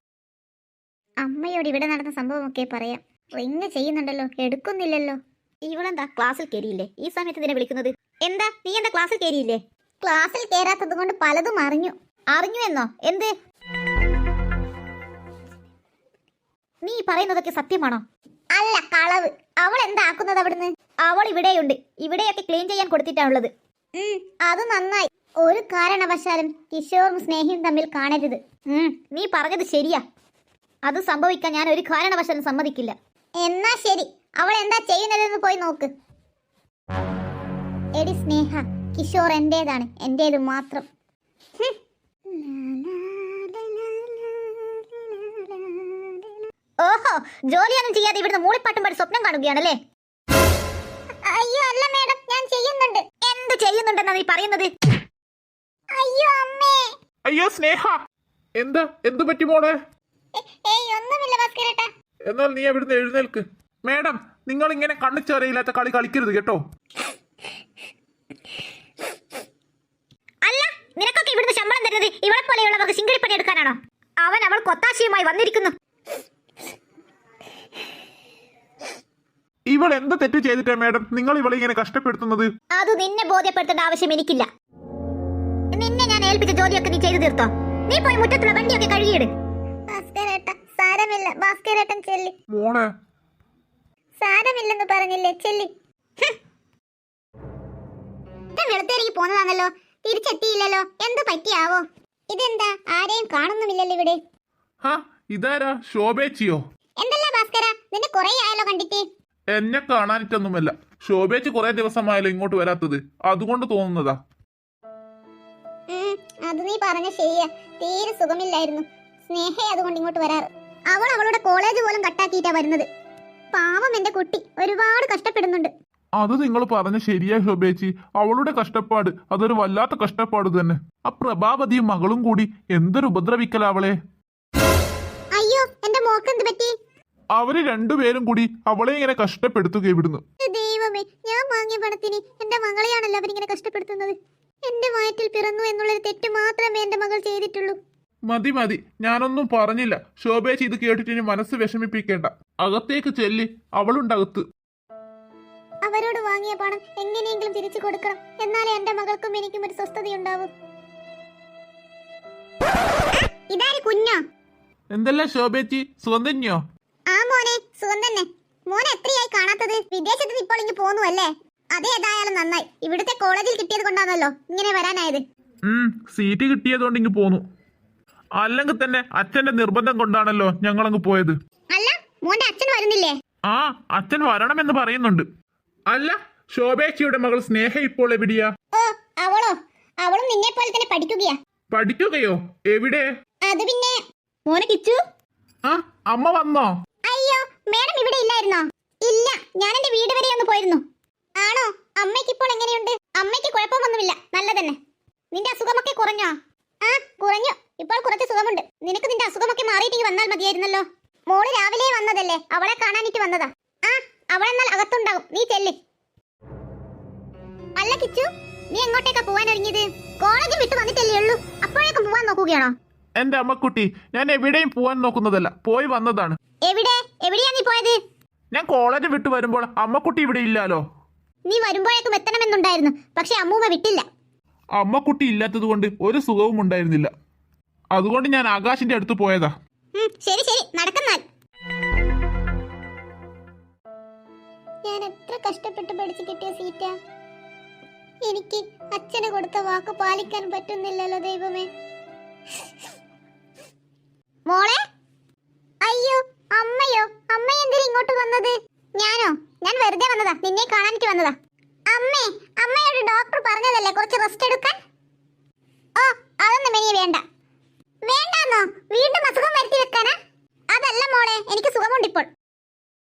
അമ്മയോട് ഇവിടെ നടന്ന സംഭവമൊക്കെ പറയാം. റിങ് ചെയ്യുന്നുണ്ടല്ലോ, എടുക്കുന്നില്ലല്ലോ. ഇവളെന്താ ക്ലാസ്സിൽ കയറിയില്ലേ? ഈ സമയത്ത് ഇതിനെ വിളിക്കുന്നത് എന്താ? നീ എന്താ ക്ലാസ്സിൽ കയറിയില്ലേ? ക്ലാസ്സിൽ കയറാത്തത് കൊണ്ട് പലതും അറിഞ്ഞു. അറിഞ്ഞു എന്നോ? എന്ത്? നീ പറയുന്നതൊക്കെ സത്യമാണോ? അല്ല, കളവ്. അവൾ എന്താ ആക്കുന്നത് അവിടുന്ന്? അവൾ ഇവിടെയുണ്ട്. ഇവിടെയൊക്കെ ക്ലീൻ ചെയ്യാൻ കൊടുത്തിട്ടാണുള്ളത്. അത് നന്നായി. ഒരു കാരണവശാലും കിഷോറും സ്നേഹിയും തമ്മിൽ കാണരുത്. നീ പറഞ്ഞത് ശരിയാ. അത് സംഭവിക്കാൻ ഞാൻ ഒരു കാരണവശാലും സമ്മതിക്കില്ല. എന്നാ ശരി, അവൾ എന്താ ചെയ്യുന്നതെന്ന് പോയി നോക്ക്. എടി സ്നേഹ, കിഷോർ എന്റേതാണ്, എന്റേത് മാത്രം. ഓഹോ, ജോലിയൊന്നും ചെയ്യാതെ ഇവിടുന്ന് മൂളിപ്പാട്ടും പാടി സ്വപ്നം കാണുകയാണല്ലേ? അയ്യോ അല്ല മേഡം, ഞാൻ ചെയ്യുന്നുണ്ട്. എന്ത് ചെയ്യുന്നുണ്ടെന്നാ നീ പറയുന്നത്? അയ്യോ അമ്മേ. അയ്യോ സ്നേഹ, എന്തു പറ്റി മോളെ? ഏയ് ഒന്നുമില്ല ഭാസ്കരേട്ടാ. എന്നാൽ നീ അവിടുന്ന് എഴുന്നേൽക്ക്. മേഡം, നിങ്ങൾ ഇങ്ങനെ കണ്ണിച്ചറിയില്ലാത്ത കളി കളിക്കരുത് കേട്ടോ. അല്ല, നിനക്കൊക്കെ ഇവിടുന്ന് ശമ്പളം തരുന്നത് ഇവളെ പോലെയുള്ളവർക്ക് ശിങ്കിടിപ്പണി എടുക്കാനാണോ? അവൾ കൊത്താശയുമായി വന്നിരിക്കുന്നു. ഇവൾ എന്ത് തെറ്റ് ചെയ്തിട്ടാ മേഡം നിങ്ങൾ ഇവളെ ഇങ്ങനെ കഷ്ടപ്പെടുത്തുന്നത്? അത് നിന്നെ ബോധ്യപ്പെടുത്തേണ്ട ആവശ്യം എനിക്കില്ല. നിന്നെ ഞാൻ ഏൽപ്പിച്ച ജോലിയൊക്കെ നീ ചെയ്തു തീർത്തോ? നീ പോയി മുറ്റത്തുള്ള വണ്ടിയൊക്കെ കഴുകിയിട്. ഭാസ്കരേട്ടാ സാരമില്ല, ഭാസ്കരേട്ടൻ ചെല്ലി. മോളെ, സാരമില്ലെന്ന് പറഞ്ഞില്ലേ, ചെല്ലി. വെളുത്തേക്ക് പോന്നതാണല്ലോ, തിരിച്ചെത്തിയില്ലല്ലോ. എന്ത് പറ്റിയാവോ? ഇതെന്താ ആരെയും കാണുന്നുമില്ലല്ലോ ഇവിടെ. ഇതാരാ? ശോഭേച്ചിയോ? എന്തല്ല ഭാസ്കര, നിന്നെ കൊറേ ആയല്ലോ കണ്ടിട്ട്. എന്നെ കാണാനിട്ടൊന്നുമല്ല, ശോഭേച്ചി കുറെ ദിവസമായാലും ഇങ്ങോട്ട് വരാത്തത്, അതുകൊണ്ട് തോന്നുന്നതാ. അത് നീ പറഞ്ഞ ശരിയാ, തീരെ സുഖമില്ലായിരുന്നു. സ്നേഹ അതുകൊണ്ട് ഇങ്ങോട്ട് വരാറ്. അവൾ അവളുടെ കോളേജ് പോലും കട്ടാക്കിയിട്ടാ വരുന്നത്. പാവം എന്റെ കുട്ടി ഒരുപാട് കഷ്ടപ്പെടുന്നുണ്ട്. അത് നിങ്ങൾ പറഞ്ഞ ശരിയാ ശോഭേച്ചി, അവളുടെ കഷ്ടപ്പാട് അതൊരു വല്ലാത്ത കഷ്ടപ്പാട് തന്നെ. ആ പ്രഭാവതിയും മകളും കൂടി എന്തൊരു ഉപദ്രവിക്കല അവളെ. അയ്യോ, എന്റെ മോക്ക് എന്ത് പറ്റി? അവര് രണ്ടുപേരും കൂടി അവളെ ഇങ്ങനെ കഷ്ടപ്പെടുത്തുക ഇവിടുന്ന്. ദൈവമേ, ഞാൻ വാങ്ങിയ പണത്തിന് എന്റെ മകളെയാണല്ലോ അവരിങ്ങനെ കഷ്ടപ്പെടുത്തുന്നത്. എന്റെ വയറ്റിൽ പിറന്നു എന്നുള്ളൊരു തെറ്റ് മാത്രമേ എന്റെ മകൾ ചെയ്തിട്ടുള്ളൂ. മതി മതി, ഞാനൊന്നും പറഞ്ഞില്ല. ശോഭേച്ചി ഇത് കേട്ടിട്ട് ഇനി മനസ്സ് വിഷമിപ്പിക്കേണ്ട. അകത്തേക്ക് ചെല്ലി, അവളുണ്ടകത്ത്. അവരോട് വാങ്ങിയ പണം എങ്ങനെയെങ്കിലും തിരിച്ചു കൊടുക്കണം, എന്നാലേ എന്റെ മകൾക്കും എനിക്കും ഒരു സ്വസ്ഥതയുണ്ടാവും. ഇതാര് കുഞ്ഞോ? എന്തല്ല ശോഭേച്ചി, സുഖം തന്നെയോ? ആ മോനെ, സുഖം തന്നെ. മോനെ എത്രയായി കാണാത്തത്? വിദേശത്ത് ഇപ്പോൾ ഇങ്ങ് പോന്നു അല്ലേ? അതേതായാലും നന്നായി, ഇവിടുത്തെ കോളേജിൽ കിട്ടിയത് കൊണ്ടാണല്ലോ ഇങ്ങനെ വരാനായത്. സീറ്റ് കിട്ടിയതുകൊണ്ട് ഇങ്ങ് പോന്നു. അല്ലെങ്കിൽ തന്നെ അച്ഛന്റെ നിർബന്ധം കൊണ്ടാണല്ലോ ഞങ്ങളങ്ങ് പോയത്. അല്ല, മോന്റെ അച്ഛൻ വരുന്നില്ലേ? ആ, അച്ഛൻ വരണമെന്ന് പറയുന്നുണ്ട്. അല്ല, ശോഭേച്ചിയുടെ മകൾ സ്നേഹ ഇപ്പോൾ എവിടെയാ? ഓ, അവളോ? അവളും നിന്നെ പോലെ തന്നെ പഠിക്കുകയാ. പഠിക്കുകയോ? എവിടെ? അത് പിന്നെ മോനെ കിച്ചു, ആ, അമ്മ വന്നോ? അയ്യോ, മേഡം ഇവിടെ ഇല്ലായിരുന്നോ? ഇല്ല, ഞാൻ എന്റെ വീട് വരെ ഒന്ന് പോയിരുന്നു. ആണോ? അമ്മയ്ക്ക് ഇപ്പോൾ എങ്ങനെയുണ്ട്? അമ്മയ്ക്ക് കുഴപ്പമൊന്നുമില്ല, നല്ല തന്നെ. നിന്റെ അസുഖമൊക്കെ കുറഞ്ഞോ? ആ, കുറഞ്ഞു. ഇപ്പോൾ കുറച്ച് സുഖമുണ്ട്. നിനക്ക് നിന്റെ അസുഖമൊക്കെ മാറിയിട്ട് വന്നാൽ മതിയായിരുന്നല്ലോ. മോള് രാവിലെ വന്നതല്ലേ, അവളെ കാണാനിട്ട് വന്നതാ. ആ, അവളെന്നാൽ അകത്തുണ്ടാകും, നീ ചെല്ല്. അല്ല കിച്ചു, നീ എങ്ങോട്ടേക്കാ പോവാൻ ഒരുങ്ങിയത്? കോളേജ് വിട്ട് വന്നിട്ടല്ലേ ഉള്ളൂ, അപ്പോഴേക്കും പോവാൻ നോക്കുകയാണോ? എന്റെ അമ്മക്കുട്ടി, ഞാൻ എവിടെയും പോവാൻ നോക്കുന്നതല്ല, പോയി വന്നതാണ്. എവിടെയാ നീ പോയത്? ഞാൻ കോളേജ് വിട്ട് വരുമ്പോൾ അമ്മക്കുട്ടി ഇവിടെ ഇല്ലാലോ. നീ വരുമ്പോഴേക്കും എത്തണമെന്നുണ്ടായിരുന്നു, പക്ഷെ അമ്മൂമ്മ വിട്ടില്ല. അമ്മക്കുട്ടി ഇല്ലാത്തത് കൊണ്ട് ഒരു സുഖവും ഉണ്ടായിരുന്നില്ല. അതുകൊണ്ട് ഞാൻ ആകാശിന്റെ അടുത്ത് പോയതാ. ശരി ശരി, നടക്കുന്നാൽ. ഞാൻ എത്ര കഷ്ടപ്പെട്ട് പഠിച്ചു കിട്ടിയ സീറ്റാ. എനിക്ക് അച്ഛന് കൊടുത്ത വാക്ക് പാലിക്കാൻ പറ്റുന്നില്ലല്ലോ ദൈവമേ. മോളെ, അയ്യോ അമ്മയോ? അമ്മ എന്തിനാ ഇങ്ങോട്ട് വന്നത്? ഞാനോ? ഞാൻ വെറുതെ വന്നതാ, നിന്നെ കാണാനിട്ട് വന്നതാ. അമ്മേ, അമ്മയോട് ഡോക്ടർ പറഞ്ഞതല്ലേ കുറച്ച് റെസ്റ്റ് എടുക്കാൻ. ഓ, അതൊന്നും ഇനി വേണ്ട. വേണ്ടാന്നോ? വീണ്ടും അസുഖം വരുത്തി വെക്കാനാ? അതല്ല മോളെ, എനിക്ക് സുഖമുണ്ട് ഇപ്പോൾ.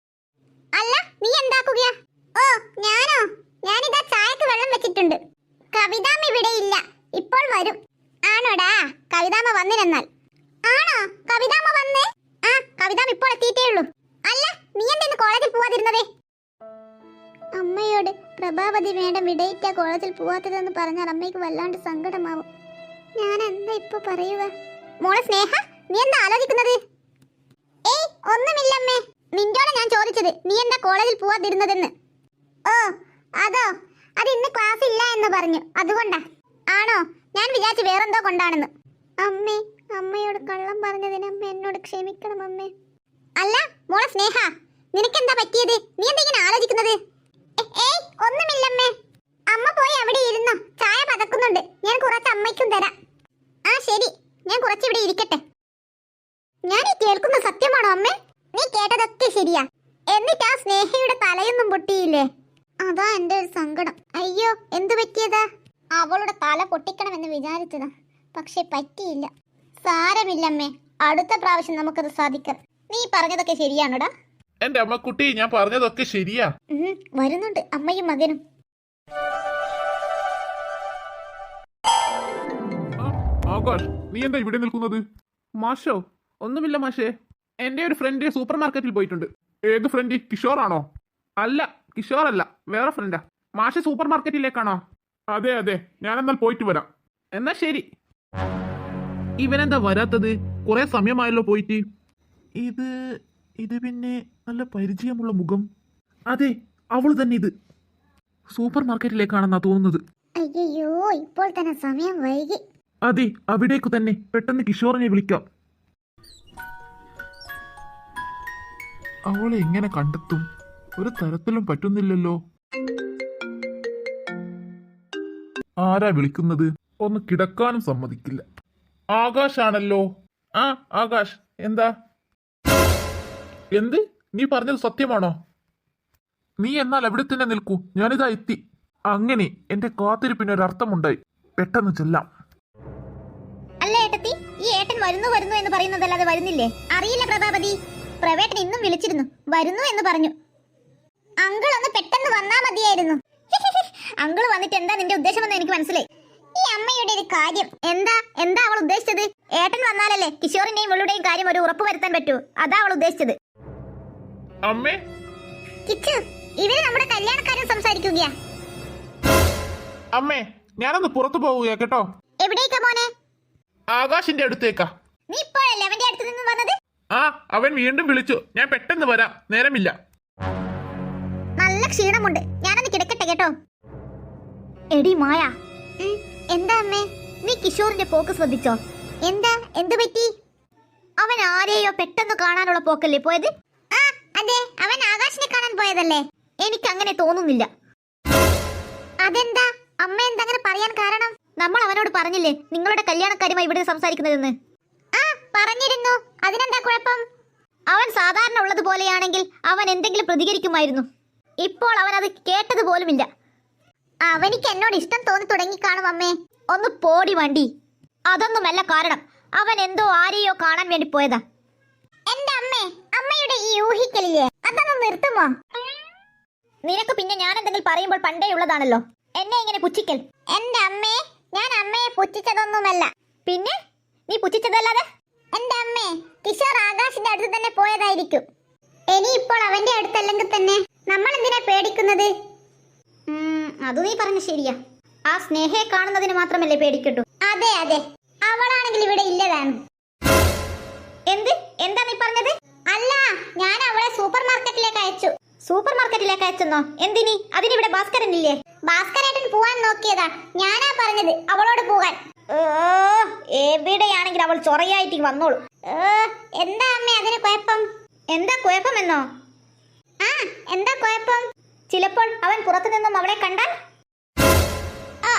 അല്ല, നീ എന്താക്കുകയാ? ഓ, ഞാനോ? ഞാനിതാ ചായക്ക് വെള്ളം വെച്ചിട്ടുണ്ട്. കവിതാമ്മ ഇവിടെ ഇല്ല, ഇപ്പോൾ വരും. ആണോടാ? കവിതാമ്മ വന്നിരുന്നാൽ. ആണോ? കവിതാമ്മ വന്നേ? ആ, കവിതാമ്മ ഇപ്പോൾ എത്തിയിട്ടേ ഉള്ളൂ. അല്ല, നീ എന്തെന്ന് കോളേജിൽ പോവാതിരുന്നതേ? അമ്മയോട് പ്രഭാവതി മേഡം വിടയിട്ട കോളേജിൽ പോവാത്തതെന്ന് പറഞ്ഞാൽ അമ്മയ്ക്ക് വല്ലാണ്ട് സങ്കടമാവും. ഞാൻ എന്താ ഇപ്പൊ പറയുക? മോളെ സ്നേഹ, നീ എന്താ ആലോചിക്കുന്നത്? ഏയ്, ഒന്നുമില്ലമ്മേ. നിന്നോട് ഞാൻ ചോദിച്ചത് നീ എന്താ കോളേജിൽ പോവാതിരുന്നതെന്ന്. ഓ, അതോ? അത് ഇന്ന് ക്ലാസ് ഇല്ല എന്ന് പറഞ്ഞു, അതുകൊണ്ടാ. ആണോ? ഞാൻ വിചാരിച്ചു വേറെന്തോ കൊണ്ടാണെന്ന്. അമ്മേ, അമ്മയോട് കള്ളം പറഞ്ഞതിന് അമ്മ എന്നോട് ക്ഷമിക്കണം അമ്മേ. അല്ല മോളെ സ്നേഹ, നിനക്കെന്താ പറ്റിയത്? നീ എന്താ ഇങ്ങനെ ആലോചിക്കുന്നത്? ഏയ്, ഒന്നുമില്ലമ്മേ. അമ്മ പോയി അവിടെ ഇരുന്നോ, ചായ പതക്കുന്നുണ്ട്, ഞാൻ കുറച്ച് അമ്മയ്ക്കും തരാം. ആ ശരി, ഞാൻ കുറച്ചിവിടെ ഇരിക്കട്ടെ. ഞാൻ ഈ കേൾക്കുന്ന സത്യമാണോ അമ്മേ? നീ കേട്ടതൊക്കെ ശരിയാ. എന്നിട്ട് ആ സ്നേഹയുടെ തലയൊന്നും പൊട്ടിയില്ലേ? അതാ എന്റെ ഒരു സങ്കടം. അയ്യോ, എന്തു പറ്റിയതാ? അവളുടെ തല പൊട്ടിക്കണമെന്ന് വിചാരിച്ചതാ, പക്ഷെ പറ്റിയില്ല. സാരമില്ലമ്മേ, അടുത്ത പ്രാവശ്യം നമുക്കത് സാധിക്കാം. നീ പറഞ്ഞതൊക്കെ ശരിയാണോടാ? എന്റെ അമ്മക്കുട്ടി ഞാൻ പറഞ്ഞതൊക്കെ ശരിയാ. വരുന്നുണ്ട് അമ്മയും മകനും. ആകാശ്, നീ എന്താ ഇവിടെ നിൽക്കുന്നത്? മാഷോ? ഒന്നുമില്ല മാഷേ, എന്റെ ഒരു ഫ്രണ്ട് സൂപ്പർ മാർക്കറ്റിൽ പോയിട്ടുണ്ട്. ഏത് ഫ്രണ്ട്? കിഷോറാണോ? അല്ല, കിഷോർ അല്ല, വേറെ ഫ്രണ്ടാ. മാഷ് സൂപ്പർ മാർക്കറ്റിലേക്കാണോ? അതെ അതെ, ഞാനെന്നാൽ പോയിട്ട് വരാം. എന്നാ ശരി. ഇവനെന്താ വരാത്തത്? കുറെ സമയമായല്ലോ പോയിട്ട്. ഇത് പിന്നെ നല്ല പരിചയമുള്ള മുഖം. അതെ, അവള് തന്നെ. ഇത് സൂപ്പർ മാർക്കറ്റിലേക്കാണെന്നാ തോന്നുന്നത്. അയ്യോ, ഇപ്പോൾ തന്നെ സമയം വൈകി. അതെ, അവിടേക്ക് തന്നെ. പെട്ടെന്ന് കിഷോറിനെ വിളിക്കാം. അവളെ എങ്ങനെ കണ്ടെത്തും? ഒരു തരത്തിലും പറ്റുന്നില്ലല്ലോ. ആരാ വിളിക്കുന്നത്? ഒന്ന് കിടക്കാനും സമ്മതിക്കില്ല. ആകാശാണല്ലോ. ആ ആകാശ്, എന്താ? എന്ത്? നീ പറഞ്ഞത് സത്യമാണോ? നീ എന്നാൽ എവിടെ തന്നെ നിൽക്കൂ, ഞാനിതാ എത്തി. അങ്ങനെ എന്റെ കാത്തിരിപ്പിനൊരർത്ഥമുണ്ടായി. പെട്ടെന്ന് ചെല്ലാം. അല്ല ഏട്ടത്തി, ഈ ഏട്ടൻ വരുന്നു വരുന്നു എന്ന് പറയുന്നതല്ലാതെ വരുന്നില്ലേ? അറിയില്ല പ്രഭാപതി. പ്രവേട്ടൻ ഇന്നും വിളിച്ചിരുന്നു, വരുന്നു എന്ന് പറഞ്ഞു. അങ്കിൾ ഒന്ന് പെട്ടെന്ന് വന്നാ മതിയായിരുന്നു. അങ്കിൾ വന്നിട്ട് എന്താ നിന്റെ ഉദ്ദേശമെന്ന് എനിക്ക് മനസ്സിലായി. ഈ അമ്മയുടെ ഒരു കാര്യം എന്താ അവൾ ഉദ്ദേശിച്ചത്? ഏട്ടൻ വന്നാലല്ലേ കിഷോറിന്റെയും ഇവളുടെയും കാര്യം ഒരു ഉറപ്പ് വരുത്താൻ പറ്റൂ. അതാ അവൾ ഉദ്ദേശിച്ചത്. അമ്മേ, കിച്ചു, ഇവര് നമ്മുടെ കല്യാണക്കാരൻ സംസാരിക്കുകയാ. അമ്മേ, ഞാനൊന്ന് പുറത്തു പോവുകയാ കേട്ടോ. എവിടേക്കാ മോനെ? ആകാശിന്റെ അടുത്തേക്കാ. നീ ഇപ്പോഴല്ലേ അവന്റെ അടുത്ത് നിന്ന് വന്നത്? ആ, അവൻ വീണ്ടും വിളിച്ചു. ഞാൻ പെട്ടെന്ന് വരാം, നേരമില്ല. നല്ല ക്ഷീണമുണ്ട്, ഞാനൊന്ന് കിടക്കട്ടെ കേട്ടോ. എടി മായ, എന്താ അമ്മേ? നീ കിഷോറിന്റെ പോക്ക് ശ്രദ്ധിച്ചോ? എന്ത് പറ്റി? അവൻ ആരെയോ പെട്ടെന്ന് കാണാനുള്ള പോക്കല്ലേ പോയത്? ആ അതെ, അവൻ ആകാശിനെ കാണാൻ പോയതല്ലേ? എനിക്ക് അങ്ങനെ തോന്നുന്നില്ല. അതെന്താ അമ്മ എന്തങ്ങനെ പറയാൻ കാരണം? നമ്മൾ അവനോട് പറഞ്ഞില്ലേ നിങ്ങളുടെ കല്യാണക്കാരുമായി ഇവിടെ സംസാരിക്കുന്നതെന്ന്? ആ പറഞ്ഞിരുന്നു. അതിനെന്താ കുഴപ്പം? അവൻ സാധാരണ ഉള്ളതുപോലെയാണെങ്കിൽ അവൻ എന്തെങ്കിലും പ്രതികരിക്കുമായിരുന്നു. ഇപ്പോൾ അവൻ അത് കേട്ടത് പോലുമില്ല. അവനിക്ക് എന്നോട് ഇഷ്ടം തോന്നി തുടങ്ങി കാണും അമ്മേ. ഒന്ന് പോടി വണ്ടി. അതൊന്നുമല്ല കാരണം. അവൻ എന്തോ ആരെയോ കാണാൻ വേണ്ടി പോയതാ. എന്റെ അമ്മേ, അമ്മയുടെ ഈ ഊഹിക്കലില്ലേ, അതൊന്ന് നിർത്തുമോ? നിനക്ക് പിന്നെ ഞാൻ എന്തെങ്കിലും പറയുമ്പോൾ പണ്ടേ ഉള്ളതാണല്ലോ എന്നെ ഇങ്ങനെ പുച്ഛിക്കൽ. എന്റെ അമ്മേ, ഞാൻ അമ്മയെ പുച്ഛിച്ചതൊന്നുമല്ല. പിന്നെ നീ പുച്ഛിച്ചതല്ലാതെ? എന്റെ അമ്മേ, കിഷോർ ആകാശിന്റെ അടുത്ത് തന്നെ പോയതായിരിക്കും. ഇനി ഇപ്പോൾ അവന്റെ അടുത്തല്ലെങ്കിൽ തന്നെ നമ്മൾ എന്തിനാ പേടിക്കുന്നത്? അത് നീ പറഞ്ഞ ശരിയാ. ആ സ്നേഹയെ കാണുന്നതിന് മാത്രമല്ലേ പേടിക്കട്ടു? അതെ അതെ, അവളാണെങ്കിൽ ഇവിടെ ഇല്ലതാണ്. എന്താ നീ പറഞ്ഞത്? അല്ല, ഞാൻ അവളെ സൂപ്പർ മാർക്കറ്റിലേക്ക് അയച്ചു. സൂപ്പർ മാർക്കറ്റിലേക്ക് അയച്ചെന്നോ? എന്തിനി? അതിനിവിടെ ഭാസ്കരൻ ഇല്ലേ? ഭാസ്കരേട്ടൻ പോവാൻ നോക്കിയതാ. ഞാനാ പറഞ്ഞത് അവളോട് പോകാൻ. എവിടെയാണെങ്കിൽ അവൾ ചൊറയായിട്ട് വന്നോളൂ. എന്താ അമ്മേ അതിന് കുഴപ്പം? എന്താ കുഴപ്പമെന്നോ? ആ എന്താ കുഴപ്പം? ചിലപ്പോൾ അവൻ പുറത്തു നിന്നും അവളെ കണ്ടാൽ?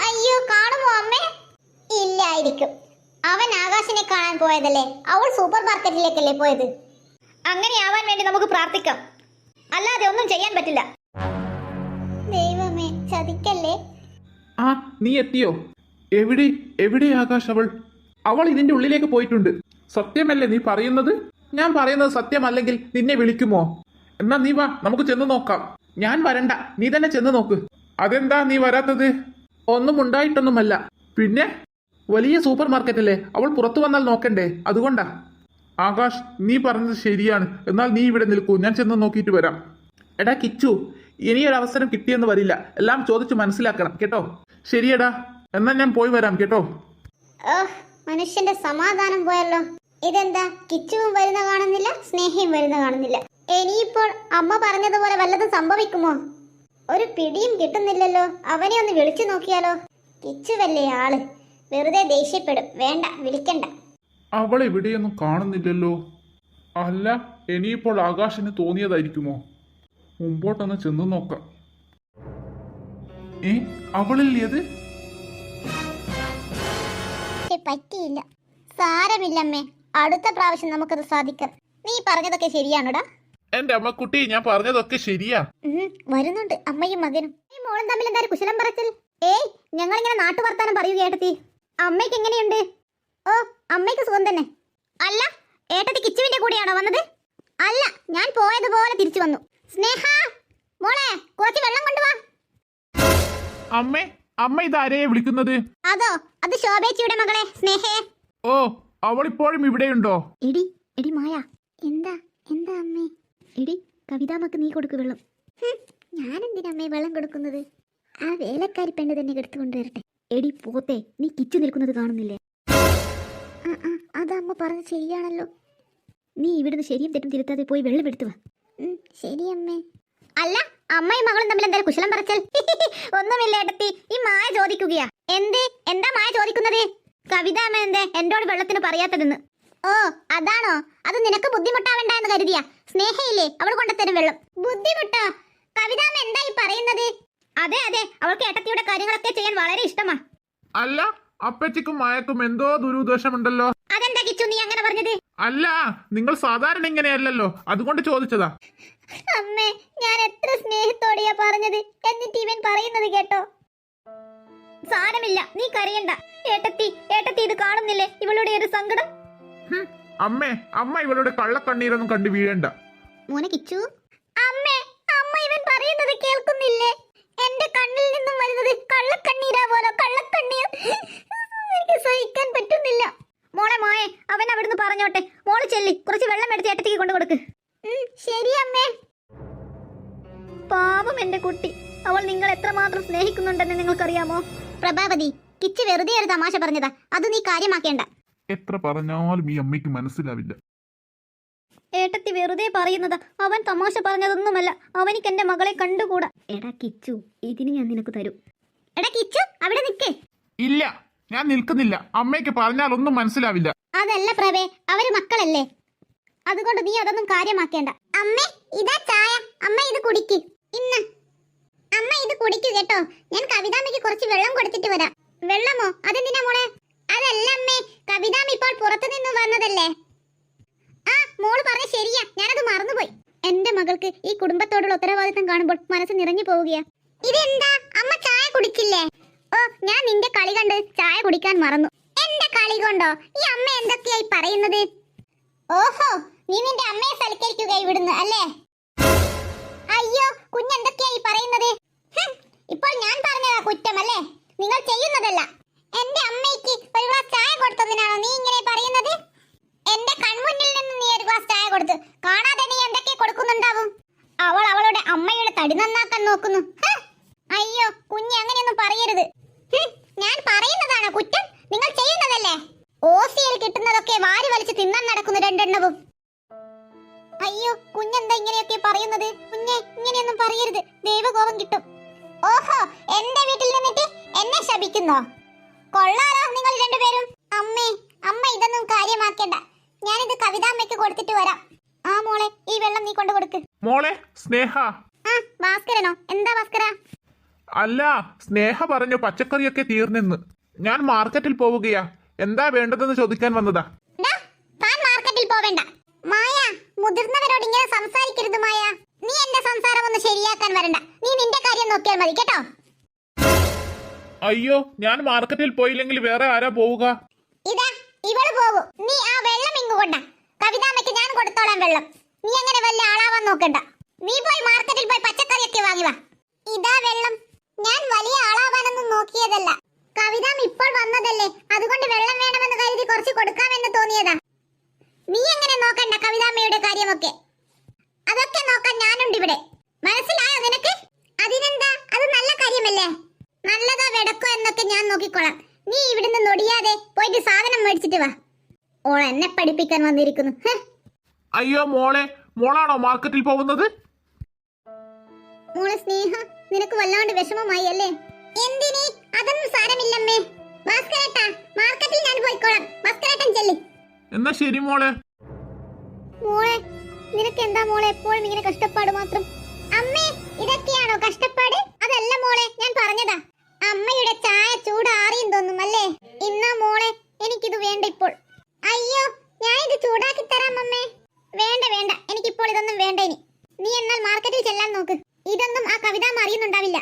അയ്യോ, കാണുമോ അമ്മേ? ഇല്ലായിരിക്കും. അവൻ ആകാശിനെ കാണാൻ പോയതല്ലേ, അവൾ സൂപ്പർ മാർക്കറ്റിലേക്കല്ലേ പോയത്. അങ്ങനെ ആവാൻ വേണ്ടി നമുക്ക് പ്രാർത്ഥിക്കാം, അല്ലാതെ ഒന്നും ചെയ്യാൻ പറ്റില്ല. ദൈവമേ, ചതിക്കല്ലേ. ആ, നീ എത്തിയോ? എവിടെ ആകാശ്? അവൾ ഇതിന്റെ ഉള്ളിലേക്ക് പോയിട്ടുണ്ട്. സത്യമല്ലേ നീ പറയുന്നത്? ഞാൻ പറയുന്നത് സത്യമല്ലെങ്കിൽ നിന്നെ വിളിക്കുമോ? എന്നാ നീ വാ, നമുക്ക് ചെന്ന് നോക്കാം. ഞാൻ വരണ്ട, നീ തന്നെ ചെന്ന് നോക്ക്. അതെന്താ നീ വരാത്തത്? ഒന്നും ഉണ്ടായിട്ടൊന്നുമല്ല. പിന്നെ വലിയ സൂപ്പർ മാർക്കറ്റല്ലേ, അവൾ പുറത്തു വന്നാൽ നോക്കണ്ടേ, അതുകൊണ്ടാ. ആകാശ്, നീ പറഞ്ഞത് ശരിയാണ്. എന്നാൽ നീ ഇവിടെ നിൽക്കൂ, ഞാൻ ചെന്ന് നോക്കിയിട്ട് വരാം. എടാ കിച്ചു, ഇനിയൊരവസരം കിട്ടിയെന്ന് വരില്ല. എല്ലാം ചോദിച്ച് മനസ്സിലാക്കണം കേട്ടോ. ശരിയടാ, എന്നാൽ ഞാൻ പോയി വരാം കേട്ടോ. മനുഷ്യന്റെ സമാധാനം പോയല്ലോ. ഇതെന്താ, കിച്ചുവും വരുന്ന കാണുന്നില്ല, സ്നേഹയും വരുന്ന കാണുന്നില്ല. ഇനിയിപ്പോൾ അമ്മ പറഞ്ഞതുപോലെ വല്ലതും സംഭവിക്കുമോ? ഒരു പിടിയും കിട്ടുന്നില്ലല്ലോ. അവനെ ഒന്ന് വിളിച്ചു നോക്കിയാലോ? കിച്ചുവല്ലേ ആള്, വെറുതെ ദേഷ്യപ്പെടും. വേണ്ട, വിളിക്കണ്ട. അവൾ എവിടെയൊന്നും കാണുന്നില്ലല്ലോ. അല്ല, ഇനിയിപ്പോൾ ആകാശിന് തോന്നിയതായിരിക്കുമോ? മുമ്പോട്ടൊന്ന് ചെന്ന് നോക്കാം. അവളില്ലേത്? പറ്റിയില്ല. സാരമില്ലമ്മേ, അടുത്ത പ്രാവശ്യം നമുക്കത് സാധിക്കാം. നീ പറഞ്ഞതൊക്കെ ശരിയാണോടാ? എന്റെ അമ്മക്കുട്ടി, ഞാൻ പറഞ്ഞതൊക്കെ ശരിയാ. വരുന്നുണ്ട് അമ്മയും മകനും. ഈ മോളും തമ്മിൽ എന്തായാലും കുശലം പറച്ചിൽ. ഞങ്ങളിങ്ങനെ നാട്ടുവർത്താനം പറയുക ഏട്ടത്തി. അമ്മയ്ക്ക് എങ്ങനെയുണ്ട്? ഓ, അമ്മയ്ക്ക് സുഖം തന്നെ. അല്ല, ഏട്ടത്തി കിച്ചുവിന്റെ കൂടെയാണോ വന്നത്? അല്ല, ഞാൻ പോയതുപോലെ തിരിച്ചു വന്നു. സ്നേഹ മോളെ, കുറച്ച് വെള്ളം കൊണ്ടുവാ. അമ്മേ, അമ്മ ഇതാരെയെ വിളിക്കുന്നത്? അതോ, അത് ശോഭേച്ചിയുടെ മകളെ സ്നേഹേ. ഓ, അവളിപ്പോഴും ഇവിടെയുണ്ടോ? എടി എടി മായ, എന്താ എന്താ അമ്മേ? എടി കവിതാമ്മക്ക് നീ കൊടുക്ക് വെള്ളം. ഞാൻ എന്തിനാ അമ്മേ വെള്ളം കൊടുക്കുന്നത്? ആ വേലക്കാരി പെണ്ണ് തന്നെ എടുത്തു കൊണ്ടുവരട്ടെ. എടി പോത്തെ, നീ കിച്ചു നിൽക്കുന്നത് കാണുന്നില്ലേ? അതമ്മ പറഞ്ഞത് ശരിയാണല്ലോ. നീ ഇവിടുന്ന് ശരിയും തെറ്റും തിരുത്താതെ പോയി വെള്ളം എടുത്തു വാ. ശരി അമ്മേ. അല്ല, അമ്മയും മകളും തമ്മിൽ എന്തായാലും കുശലം പറച്ചൽ? ഒന്നുമില്ല ഏട്ടത്തി, ഈ മായ ചോദിക്കുകയാ. എന്താ മായ ചോദിക്കുന്നത്? കവിത അമ്മ എന്തേ എന്നോട് വെള്ളത്തിന് പറയാത്തതെന്ന്. ഓ, അതാണോ? അത് നിനക്ക് ബുദ്ധിമുട്ടാവണ്ട എന്ന് കരുതിയാ. സ്നേഹയില്ലേ, അവൾ കൊണ്ടുത്തരും വെള്ളം. ബുദ്ധിമുട്ടോ? കവിതാമ്മ എന്തായി പറയുന്നത്? അതെ അതെ, അവൾക്ക് ഏട്ടത്തിയുടെ കാര്യങ്ങളൊക്കെ ചെയ്യാൻ വളരെ ഇഷ്ടമാ. അല്ല, അപ്പച്ചിക്കും മായക്കും എന്തോ ദുരുദ്ദേശമുണ്ടല്ലോ. അതെന്താ കിച്ചു നീ അങ്ങനെ പറഞ്ഞത്? അല്ല, നിങ്ങൾ സാധാരണ ഇങ്ങനെയല്ലല്ലോ, അതുകൊണ്ട് ചോദിച്ചതാ. അമ്മേ, ഞാൻ എത്ര സ്നേഹത്തോടെയാ പറഞ്ഞത്, എന്നിട്ട് ഇവൻ പറയുന്നത് കേട്ടോ. സാരമില്ല, നീ കരയണ്ട. ഏട്ടത്തി ഇത് കാണുന്നില്ലേ ഇവളുടെ ഒരു സങ്കടം? അമ്മേ, അമ്മ ഇവളുടെ കള്ളക്കണ്ണീരൊന്നും കണ്ടു വീഴണ്ട. മോനെ കിച്ചു. അമ്മേ, അമ്മ ഇവൻ പറയുന്നത് കേൾക്കുന്നില്ലേ? എന്റെ കണ്ണിൽ നിന്നും വരുന്നത് കള്ളക്കണ്ണീരാ പോലെ, കള്ളക്കണ്ണീർ. എനിക്ക് സഹിക്കാൻ പറ്റുന്നില്ല. മോളെ മോയെ, അവൻ അവിടുന്ന് പറഞ്ഞോട്ടെ. മോള് ചെല്ലി കുറച്ച് വെള്ളം എടുത്ത് ഏട്ടത്തിക്ക് കൊണ്ടു കൊടുക്ക്. ശരി അമ്മേ. പാവം എന്റെ കുട്ടി, അവൾ നിങ്ങൾ എത്രമാത്രം സ്നേഹിക്കുന്നുണ്ടെന്ന് നിങ്ങൾക്കറിയാമോ? പ്രഭാവതി, കിച്ചു വെറുതെ ഒരു തമാശ പറഞ്ഞതാ, അത് നീ കാര്യമാക്കേണ്ട. എത്ര പറഞ്ഞാലും ഈ അമ്മയ്ക്ക് മനസ്സിലാവില്ല. ഏട്ടത്തി വെറുതെ പറയുന്നതാ, അവൻ തമാശ പറഞ്ഞതൊന്നുമല്ല. അവനിക്ക് എന്റെ മകളെ കണ്ടുകൂടാ. എടാ കിച്ചു, ഇതിന് ഞാൻ നിനക്ക് തരും. എടാ കിച്ചു, അവിടെ നിൽക്ക്. ഇല്ല, ഞാൻ നിൽക്കുന്നില്ല. അമ്മയ്ക്ക് പറഞ്ഞാൽ ഒന്നും മനസ്സിലാവില്ല. അതല്ല പ്രഭേ, അവര് മക്കളല്ലേ, അതുകൊണ്ട് നീ അതൊന്നും കാര്യമാക്കേണ്ട. അമ്മേ, ഇതാ ചായ. അമ്മ ഇത് കുടിക്ക്. ഇന്ന് അമ്മ ഇത് കുടിക്കു കേട്ടോ. ഞാൻ കവിതാമ്മയ്ക്ക് കുറച്ച് വെള്ളം കൊടുത്തിട്ട് വരാം. വെള്ളമോ? അതെന്തിനാ മോളെ? അതല്ല അമ്മേ, കവിതാമ്മ ഇപ്പോൾ പുറത്തു നിന്ന് വന്നതല്ലേ. ആ, മോള് പറഞ്ഞ ശരിയാ, ഞാനത് മറന്നുപോയി. എന്റെ മകൾക്ക് ഈ കുടുംബത്തോടുള്ള ഉത്തരവാദിത്തം കാണുമ്പോൾ മനസ്സ് നിറഞ്ഞു പോവുകയാ. ഇതെന്താ അമ്മ ചായ കുടിച്ചില്ലേ? ഓ, ഞാൻ നിന്റെ കളി കണ്ട് ചായ കുടിക്കാൻ മറന്നു. എന്റെ കളി കൊണ്ടോ? ഈ അമ്മ എന്തൊക്കെയായി പറയുന്നത്? ഓഹോ, നീ നിന്റെ അമ്മയെ സൽക്കരിക്കുക ഇവിടുന്ന് അല്ലേ? അയ്യോ, കുഞ്ഞെന്തൊക്കെയായി പറയുന്നത്? ഇപ്പോൾ ഞാൻ പറഞ്ഞതാ കുറ്റമല്ലേ? നിങ്ങൾ ചെയ്യുന്നതല്ല. എന്റെ അമ്മയ്ക്ക് ഒരു ഗ്ലാസ് ചായ കൊടുത്തതിനാണോ നീ ഇങ്ങനെ പറയുന്നത്? എന്റെ കൺമുന്നിൽ നിന്ന് നീ ഒരു ഗ്ലാസ് ചായ കൊടുത്ത് കാണാതെ നീ എന്തൊക്കെ കൊടുക്കുന്നുണ്ടാവും? അവൾ അവളുടെ അമ്മയുടെ തടി നന്നാക്കാൻ നോക്കുന്നു. അയ്യോ, കുഞ്ഞ് അങ്ങനെയൊന്നും പറയരുത്. ഞാൻ പറയുന്നതാണോ കുറ്റം? നിങ്ങൾ ചെയ്യുന്നതല്ലേ? ഓസിയിൽ കിട്ടുന്നതൊക്കെ വാരി വലിച്ച് തിന്നാൻ നടക്കുന്നു രണ്ടെണ്ണവും. അയ്യോ, കുഞ്ഞെന്താ ഇങ്ങനെയൊക്കെ പറയുന്നത്? കുഞ്ഞെ, ഇങ്ങനെയൊന്നും പറയരുത്, ദൈവകോപം കിട്ടും. ഓഹോ, എന്റെ വീട്ടിൽ നിന്നിട്ട് എന്നെ ശപിക്കുന്നോ? കൊള്ളാലോ നിങ്ങൾ രണ്ടുപേരും. അമ്മേ, അമ്മ ഇതൊന്നും കാര്യമാക്കേണ്ട. ഞാനിത് കവിതാമ്മയ്ക്ക് കൊടുത്തിട്ട് വരാം. ആ മോളെ, ഈ വെള്ളം നീ കൊണ്ടു കൊടുക്ക്. മോളെ സ്നേഹ. ആ, ഭാസ്കരനോ? എന്താ ഭാസ്കര? അല്ല, സ്നേഹ പറഞ്ഞു പച്ചക്കറിയൊക്കെ തീർന്നെന്ന്. ഞാൻ മാർക്കറ്റിൽ പോവുകയാ. എന്താ വേണ്ടതെന്ന് ചോദിക്കാൻ വന്നതാ. താൻ മാർക്കറ്റിൽ പോവേണ്ട. മായ, മുതിർന്നവരോട് ഇങ്ങനെ സംസാരിക്കരുത് മായ. നീ എന്റെ സംസാരം ഒന്ന് ശരിയാക്കാൻ വരണ്ട. നീ നിന്റെ കാര്യം നോക്കിയാൽ മതി കേട്ടോ. അയ്യോ, ഞാൻ മാർക്കറ്റിൽ പോയില്ലെങ്കിൽ വേറെ ആരാ പോവുക? ഇതാ ഇവള് പോകും. നീ ആ വെള്ളം ഇങ്ങു കൊണ്ട. കവിതാമ്മയ്ക്ക് ഞാൻ കൊടുത്തോളാം വെള്ളം. നീ അങ്ങനെ വല്ല ആളാവാൻ നോക്കണ്ട. നീ പോയി മാർക്കറ്റിൽ പോയി പച്ചക്കറിയൊക്കെ വാങ്ങി വാ. ഇതാ വെള്ളം. ഞാൻ വലിയ ആളാവാനൊന്നും നോക്കിയതല്ല. കവിതാമ്മ ഇപ്പോൾ വന്നതല്ലേ, അതുകൊണ്ട് വെള്ളം വേണമെന്ന് കരുതി കുറച്ച് കൊടുക്കാമെന്ന് തോന്നിയതാ. നീ അങ്ങനെ നോക്കണ്ട കവിതാമ്മയുടെ കാര്യമൊക്കെ. അതൊക്കെ നോക്കാൻ ഞാനുണ്ട് ഇവിടെ. മനസ്സിലായോ നിനക്ക്? അതിനെന്താ, അത് നല്ല കാര്യമല്ലേ. നല്ലതോ വെടക്കോ എന്നൊക്കെ ഞാൻ നോക്കിക്കോളാം. നീ ഇവിടുന്ന് നൊടിയാതെ പോയിട്ട് സാധനം മേടിച്ചിട്ട് വാ. ഓൾ എന്നെ പഠിപ്പിക്കാൻ വന്നിരിക്കുന്നു. അയ്യോ മോളെ, മോളാണോ മാർക്കറ്റിൽ പോകുന്നത്? മോളെ സ്നേഹ, നിനക്ക് വല്ലാണ്ട് വിഷമമായി അല്ലേ? എന്തിനി? അതൊന്നും സാരമില്ലമ്മേ. ഭാസ്കരേട്ടാ, മാർക്കറ്റിൽ ഞാൻ പോയിക്കോളാം. ഭാസ്കരേട്ടൻ ചെല്ലി. എന്നാ ശരി മോളെ. മോളെ, നിനക്ക് എന്താ മോളെ എപ്പോഴും ഇങ്ങനെ കഷ്ടപ്പാട് മാത്രം? അമ്മേ, ഇതൊക്കെയാണോ കഷ്ടപ്പാട്? അതല്ല മോളെ, ഞാൻ പറഞ്ഞതാ. അമ്മയുടെ ചായ ചൂടാറിയും തോന്നും അല്ലേ? ഇന്നാ മോളെ, എനിക്കിത് വേണ്ട ഇപ്പോൾ. അയ്യോ, ഞാൻ ഇത് ചൂടാക്കി തരാം അമ്മേ. വേണ്ട വേണ്ട, എനിക്കിപ്പോൾ ഇതൊന്നും വേണ്ട ഇനി. നീ എന്നാൽ മാർക്കറ്റിൽ ചെല്ലാൻ നോക്ക്. ഇതൊന്നും ആ കവിതാമ്മ അറിയുന്നുണ്ടാവില്ല.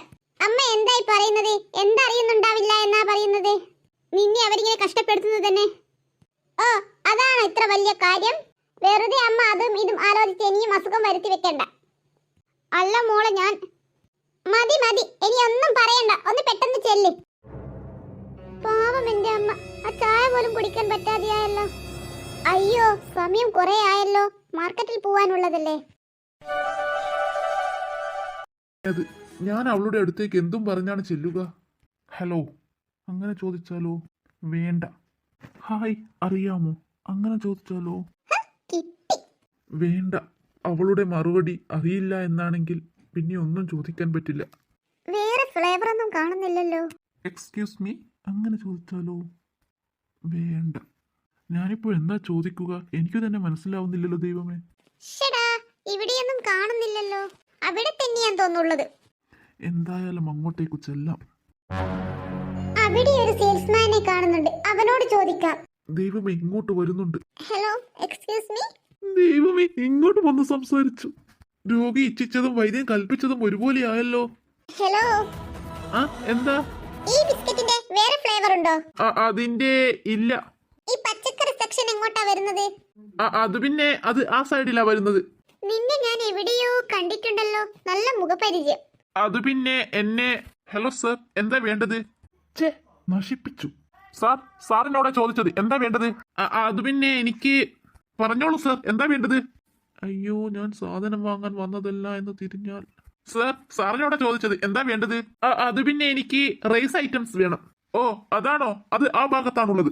അമ്മ എന്തായി പറയുന്നത്? എന്തറിയുന്നുണ്ടാവില്ല എന്നാ പറയുന്നത്? നിന്നെ അവരിങ്ങനെ കഷ്ടപ്പെടുത്തുന്നത് തന്നെ. ഓ, അതാണോ ഇത്ര വലിയ കാര്യം? വെറുതെ അമ്മ അതും ഇതും ആലോചിച്ച് ഇനിയും അസുഖം വരുത്തി വെക്കണ്ട. അല്ല മോളെ ഞാൻ മതി മതി, ഇനി ഒന്നും പറയണ്ട, ഒന്ന് പെട്ടെന്ന് ചെല്ല്. പാവം എന്റെ അമ്മ, ആ ചായ പോലും കുടിക്കാൻ പറ്റാതെയായല്ലോ. അയ്യോ, സമയം കുറെ ആയല്ലോ, മാർക്കറ്റിൽ പോവാനുള്ളതല്ലേ. അത് ഞാൻ അവളുടെ അടുത്തേക്ക് എന്തും പറഞ്ഞാണ് ചെല്ലുക. ഹലോ അങ്ങനെ ചോദിച്ചാലോ? വേണ്ട. ഹായ് അറിയാമോ അങ്ങനെ ചോദിച്ചാലോ? കിട്ടി. വേണ്ട. അവളുടെ മറുപടി അറിയില്ല എന്നാണെങ്കിൽ പിന്നെ ഒന്നും ചോദിക്കാൻ പറ്റില്ല. വേറെ ഫ്ലേവർ ഒന്നും കാണുന്നില്ലല്ലോ. എക്സ്ക്യൂസ് മീ അങ്ങനെ ചോദിച്ചാലോ? വേണ്ട. ഞാനിപ്പോൾ എന്താ ചോദിക്കുക? എനിക്ക് തന്നെ മനസ്സിലാവുന്നില്ലല്ലോ ദൈവമേ. ഷടാ, ഇവിടെയൊന്നും കാണുന്നില്ലല്ലോ. അവിടെ തന്നെയാൻ തോന്നുള്ളത്. എന്തായാലും അങ്ങോട്ടേക്ക് ചെല്ലാം. അവിടെ ഒരു സെയിൽസ്മാനെ കാണുന്നുണ്ട്, അവനോട് ചോദിക്കാം. ദൈവമേ ഇങ്ങോട്ട് വരുന്നുണ്ട്. Hello, excuse me. ദൈവമേ ഇങ്ങോട്ട് വന്ന് സംസാരിച്ചു. രോഗി ഇച്ഛിച്ചതും വൈദ്യം കൽപ്പിച്ചതും ഒരുപോലെ ആയല്ലോ. ഹലോ, ആ എന്താ? ഈ ബിസ്ക്കറ്റിന്റെ വേറെ ഫ്ലേവർ ഉണ്ടോ? അതിന്റെ ഇല്ല. ഈ പച്ചക്കറി സെക്ഷൻ എങ്ങോട്ടാ വരുന്നത്? അത് പിന്നെ അത് ആ സൈഡിലാ വരുന്നത്. നിന്നെ ഞാൻ എവിടെയോ കണ്ടിട്ടുണ്ടല്ലോ, നല്ല മുഖപരിചയം. അത് പിന്നെ എന്നെ. ഹലോ സർ, എന്താ വേണ്ടത്? ഛേ, നശിപ്പിച്ചു. സാറിനോടാ ചോദിച്ചത് എന്താ വേണ്ടത്? അത് പിന്നെ എനിക്ക്. പറഞ്ഞോളൂ സർ, എന്താ വേണ്ടത്? അയ്യോ, ഞാൻ സാധനം വാങ്ങാൻ വന്നതല്ല എന്ന് തിരിഞ്ഞാൽ. സാറിനോടാ ചോദിച്ചത് എന്താ വേണ്ടത്? അത് പിന്നെ എനിക്ക് റൈസ് ഐറ്റംസ് വേണം. ഓ അതാണോ? അത് ആ ഭാഗത്താണുള്ളത്.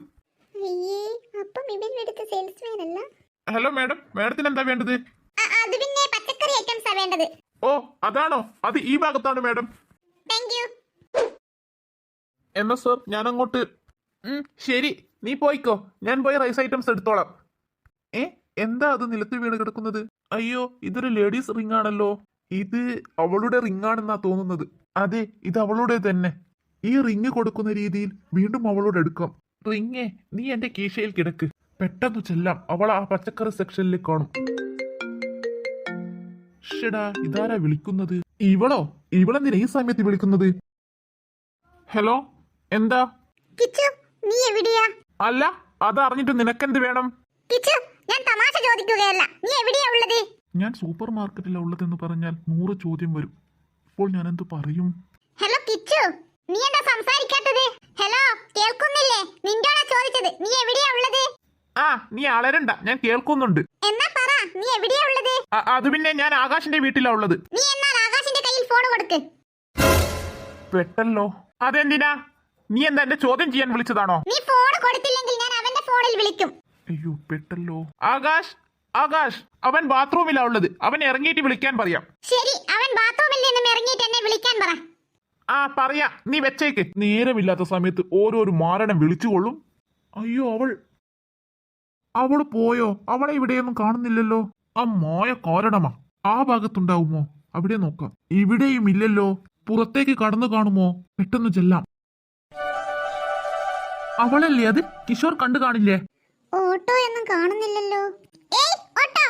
അയ്യേ, അപ്പം ഇവൻ എടുത്ത സെയിൽസ്മാൻ അല്ല. ഹലോ മാഡം, മാഡത്തിന് എന്താ വേണ്ടത്? അത് പിന്നെ പച്ചക്കറി ഐറ്റംസാ വേണ്ടത്. ഓ അതാണോ? അത് ഈ ഭാഗത്താണ് മാഡം. Thank you. എന്നാ സർ ഞാൻ അങ്ങോട്ട്. ശരി, നീ പോയിക്കോ, ഞാൻ പോയി റൈസ് ഐറ്റംസ് എടുത്തോളാം. എന്താ അത് നിലത്ത് വീണ് കിടക്കുന്നത്? അയ്യോ, ഇതൊരു ലേഡീസ് റിംഗ് ആണല്ലോ. ഇത് അവളുടെ റിംഗ് ആണെന്നാ തോന്നുന്നത്. അതെ, ഇത് അവളുടെ തന്നെ. ഈ റിംഗ് കൊടുക്കുന്ന രീതിയിൽ വീണ്ടും അവളോട് എടുക്കാം. റിംഗേ, നീ എന്റെ കീശയിൽ കിടക്ക്, പെട്ടെന്ന് ചെല്ലാം. അവൾ ആ പച്ചക്കറി സെക്ഷനിൽ കാണും. ഷടാ, ഇതാരാ വിളിക്കുന്നത്? ഇവളെന്തിനാ ഈ സമയത്ത് വിളിക്കുന്നത്? ഹലോ, എന്താ? കിച്ചു, നീ എവിടെയാ? അല്ല, അതറിഞ്ഞിട്ട് നിനക്കെന്ത് വേണം? കിച്ചു, ഞാൻ തമാശ ചോദിക്കുകയല്ല, നീ എവിടെയാ ഉള്ളത്? ഞാൻ സൂപ്പർ മാർക്കറ്റിലാണ് ഉള്ളതെന്ന് പറഞ്ഞാൽ 100 ചോദ്യം വരും. ഇപ്പോൾ ഞാൻ എന്ത് പറയും? ഹലോ കിച്ചു, നീ എന്താ സംസാരിക്കാത്തത്? ഹലോ, കേൾക്കുന്നില്ലേ? നിന്നോടാ ചോദിച്ചത്, നീ എവിടെയാ ഉള്ളത്? നീ അളരണ്ട, ഞാൻ കേൾക്കുന്നുണ്ട്. എന്നാ പറ, നീ എവിടെയാ ഉള്ളത്? അത് പിന്നെ ഞാൻ ആകാശിന്റെ വീട്ടിലാ ഉള്ളത്. നീ എന്നാൽ ആകാശിന്റെ കയ്യിൽ ഫോൺ കൊടുക്ക്. പെട്ടല്ലോ. അതെന്തിനാ? നീ എന്താ എന്റെ ചോദ്യം ചെയ്യാൻ വിളിച്ചതാണോ? നീ ഫോൺ കൊടുത്തില്ലെങ്കിൽ ഞാൻ അവന്റെ ഫോണിൽ വിളിക്കും. അയ്യോ, പെട്ടല്ലോ. ആകാശ്, അവൻ ബാത്റൂമിലാ ഉള്ളത്. അവൻ ഇറങ്ങിയിട്ട് വിളിക്കാൻ പറയാം. ശരി, അവൻ ബാത്റൂമിൽ നിന്നും ഇറങ്ങിയിട്ട് എന്നെ വിളിക്കാൻ പറ. പറയാ, നീ വെച്ചേക്ക്. നേരമില്ലാത്ത സമയത്ത് ഓരോരു മാരണം വിളിച്ചുകൊള്ളും. അയ്യോ, അവള് പോയോ? അവളെ ഇവിടെയൊന്നും കാണുന്നില്ലല്ലോ. ആ മായ കാരണമാ. ആ ഭാഗത്തുണ്ടാവുമോ? അവിടെ നോക്കാം. ഇവിടെയും ഇല്ലല്ലോ. പുറത്തേക്ക് കടന്നു കാണുമോ? പെട്ടെന്ന് ചെല്ലാം. അവളല്ലേ അത്? കിഷോർ കണ്ടു കാണില്ലേ? ഓട്ടോ ഒന്നും കാണുന്നില്ലല്ലോ. ഏയ് ഓട്ടോ!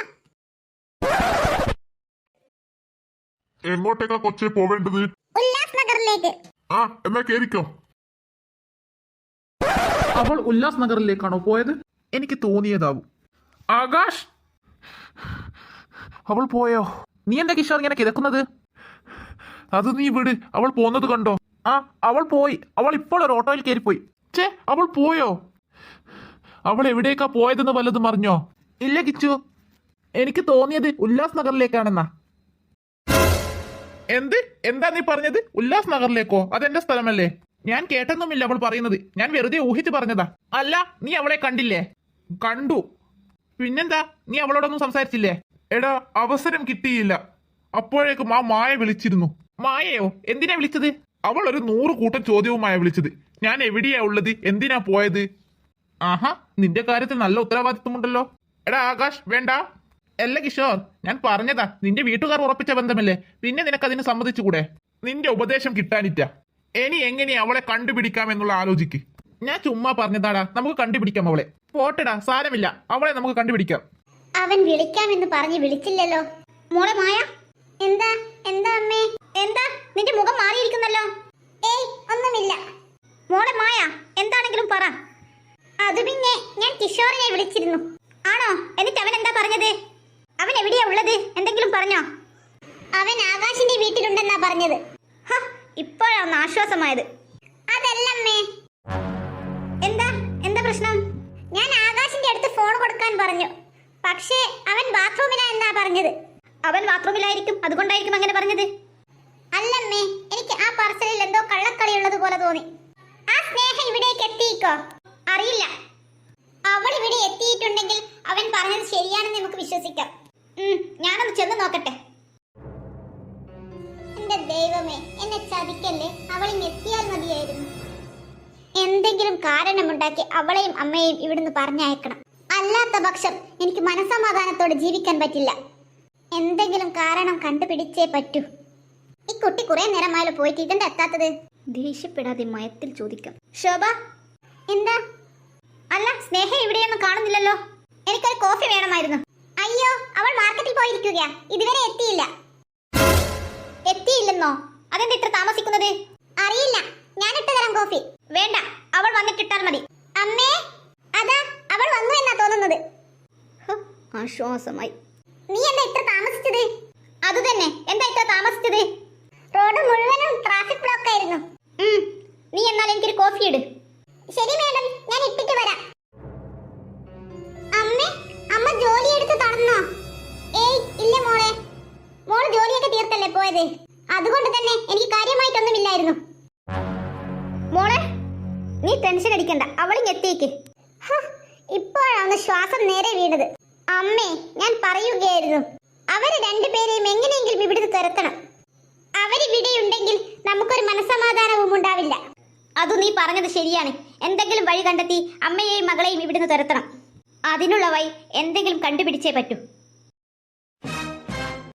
എങ്ങോട്ടേക്കാ കൊച്ചേ പോവേണ്ടത്? ഉല്ലാസ് നഗറിലേക്ക്. എന്നാ കേറിക്കോ. അവൾ ഉല്ലാസ് നഗറിലേക്കാണോ പോയത്? എനിക്ക് തോന്നിയതാവും. ആകാശ്, അവൾ പോയോ? നീ എന്താ കിഷോർ ഇങ്ങനെ കിടക്കുന്നത്? അത് നീ വിട്. അവൾ പോന്നത് കണ്ടോ? അവൾ പോയി. അവൾ ഇപ്പോൾ ഒരു ഓട്ടോയിൽ കയറിപ്പോയി. അവൾ പോയോ? അവൾ എവിടേക്കാ പോയതെന്ന് വല്ലതും അറിഞ്ഞോ? ഇല്ല കിച്ചു, എനിക്ക് തോന്നിയത് ഉല്ലാസ് നഗറിലേക്കാണെന്നാ. എന്താ നീ പറഞ്ഞത്? ഉല്ലാസ് നഗറിലേക്കോ? അതെന്റെ സ്ഥലമല്ലേ. ഞാൻ കേട്ടൊന്നുമില്ല അവൾ പറയുന്നത്. ഞാൻ വെറുതെ ഊഹിച്ച് പറഞ്ഞതാ. അല്ല, നീ അവളെ കണ്ടില്ലേ? കണ്ടു. പിന്നെന്താ, നീ അവളോടൊന്നും സംസാരിച്ചില്ലേ? എടാ, അവസരം കിട്ടിയില്ല. അപ്പോഴേക്കും ആ മായ വിളിച്ചിരുന്നു. മായയോ? എന്തിനാ വിളിച്ചത്? അവൾ ഒരു 100 കൂട്ടം ചോദ്യവുമായ വിളിച്ചത്. ഞാൻ എവിടെയാ ഉള്ളത്, എന്തിനാ പോയത്? നിന്റെ കാര്യത്തിൽ നല്ല ഉത്തരവാദിത്വമുണ്ടല്ലോ. എടാ ആകാശ്, വേണ്ട. അല്ല കിഷോർ, ഞാൻ പറഞ്ഞതാ, നിന്റെ വീട്ടുകാർ ഉറപ്പിച്ച ബന്ധമല്ലേ, പിന്നെ നിനക്കതിന് സമ്മതിച്ചുകൂടെ? നിന്റെ ഉപദേശം കിട്ടാനില്ല. ഇനി എങ്ങനെ അവളെ കണ്ടുപിടിക്കാമെന്നുള്ള ആലോചിക്ക്. ഞാൻ ചുമ്മാ പറഞ്ഞതാടാ, നമുക്ക് കണ്ടുപിടിക്കാം അവളെ. പോട്ടെടാ, സാരമില്ല, അവളെ നമുക്ക് കണ്ടുപിടിക്കാം. അവൻ വിളിക്കാമെന്ന് പറഞ്ഞ് വിളിച്ചില്ലല്ലോ. മോളെ മായ, എന്താ അമ്മേ? എന്താ നിന്റെ മുഖം മാറിയിരിക്കുന്നല്ലോ? ഏയ്, ഒന്നുമില്ല. മോളെ മായ, എന്താണെങ്കിലും പറ. അത് പിന്നെ ഞാൻ കിഷോറിനെ വിളിച്ചിരുന്നു. ആണോ? എന്നിട്ട് അവൻ എന്താ പറഞ്ഞത്? അവൻ എവിടെയാ ഉള്ളത്? എന്തെങ്കിലും പറഞ്ഞോ? അവൻ ആകാശിന്റെ വീട്ടിലുണ്ടെന്നാ പറഞ്ഞത്. ഇപ്പോഴാണ് ആശ്വാസമായത്. അതല്ലമ്മേ. എന്താ എന്താ പ്രശ്നം? ഞാൻ ആകാശിന്റെ അടുത്ത് ഫോൺ കൊടുക്കാൻ പറഞ്ഞു. പക്ഷേ അവൻ ബാത്റൂമിലാ എന്നാ പറഞ്ഞത്. അവൻ ബാത്റൂമിലായിരിക്കും, അതുകൊണ്ടായിരിക്കും അങ്ങനെ പറഞ്ഞത്. അല്ലമ്മേ, എനിക്ക് ആ പാർസലിൽ എന്തോ കള്ളക്കളി ഉള്ളത് പോലെ തോന്നി. ആ സ്നേഹ ഇവിടേക്ക് എത്തിയിക്കോ? അറിയില്ല. അവൾ ഇവിടെ എത്തിയിട്ടുണ്ടെങ്കിൽ അവൻ പറഞ്ഞത് ശരിയാണെന്ന് നമുക്ക് വിശ്വസിക്കാം. ഞാനൊന്ന് ചെന്ന് നോക്കട്ടെ. എന്റെ ദൈവമേ, എന്നെ ചതിക്കല്ലേ. അവളിങ് എത്തിയാൽ മതിയായിരുന്നു. എന്തെങ്കിലും കാരണമുണ്ടാക്കി അവളെയും അമ്മയെയും ഇവിടുന്ന് പറഞ്ഞയക്കണം. അല്ലാത്ത പക്ഷം എനിക്ക് മനസമാധാനത്തോടെ ജീവിക്കാൻ പറ്റില്ല. എന്തെങ്കിലും കാരണം കണ്ടുപിടിച്ചേ പറ്റൂ. ഈ കുട്ടി കുറെ നേരമായാലും പോയിട്ട് ഇതെന്താ എത്താത്തത്? ദേഷ്യപ്പെടാതെ മയത്തിൽ ചോദിക്കാം. ശോഭ, എന്താ? അല്ല, സ്നേഹ ഇവിടെയൊന്നും കാണുന്നില്ലല്ലോ. എനിക്കൊരു കോഫി വേണമായിരുന്നു. അയ്യോ, അവൾ മാർക്കറ്റിൽ പോയിരിക്കുകയാ. ഇതുവരെ എത്തിയില്ല. എത്തിയില്ലെന്നോ? അതെന്താ ഇത്ര താമസിക്കുന്നത്? അറിയില്ല, ഞാൻ ഇട്ട് തരാം കോഫി. വേണ്ട, അവൾ വന്നിട്ടിട്ടാൽ മതി. അമ്മേ, അതാ അവൾ വന്നു എന്നാ തോന്നുന്നത്. ആശ്വാസമായി. നീ എന്താ ഇത്ര താമസിച്ചത്? അതുതന്നെ, എന്താ ഇത്ര താമസിച്ചത്? റോഡ് മുഴുവനും ട്രാഫിക് ബ്ലോക്ക് ആയിരുന്നു. നീ എന്നാൽ എനിക്കൊരു കോഫി ഇട്. ശരി മേഡം, ഞാൻ ഇട്ടിട്ട് വരാം. അമ്മേ, അമ്മ ജോലി എടുത്ത് തന്നോ? ഏയ് ഇല്ല മോളെ. മോള് ജോലിയൊക്കെ തീർത്തല്ലേ പോയത്? അതുകൊണ്ട് തന്നെ എനിക്ക് കാര്യമായിട്ടൊന്നുമില്ലായിരുന്നു. മോളെ, നീ ടെൻഷൻ അടിക്കണ്ട, അവളിങ് എത്തിയേക്ക്. ഇപ്പോഴാണ് ശ്വാസം നേരെ വീണത്. അമ്മേ, ഞാൻ പറയുകയായിരുന്നു, അവര് രണ്ടുപേരെയും എങ്ങനെയെങ്കിലും ഇവിടുന്ന് തുരത്തണം. അവരിവിടെയുണ്ടെങ്കിൽ നമുക്കൊരു മനസമാധാനവും ഉണ്ടാവില്ല. അത് നീ പറഞ്ഞത് ശരിയാണ്. എന്തെങ്കിലും വഴി കണ്ടെത്തി അമ്മയെയും മകളെയും ഇവിടുന്ന് തുരത്തണം. അതിനുള്ള വഴി എന്തെങ്കിലും കണ്ടുപിടിച്ചേ പറ്റൂ.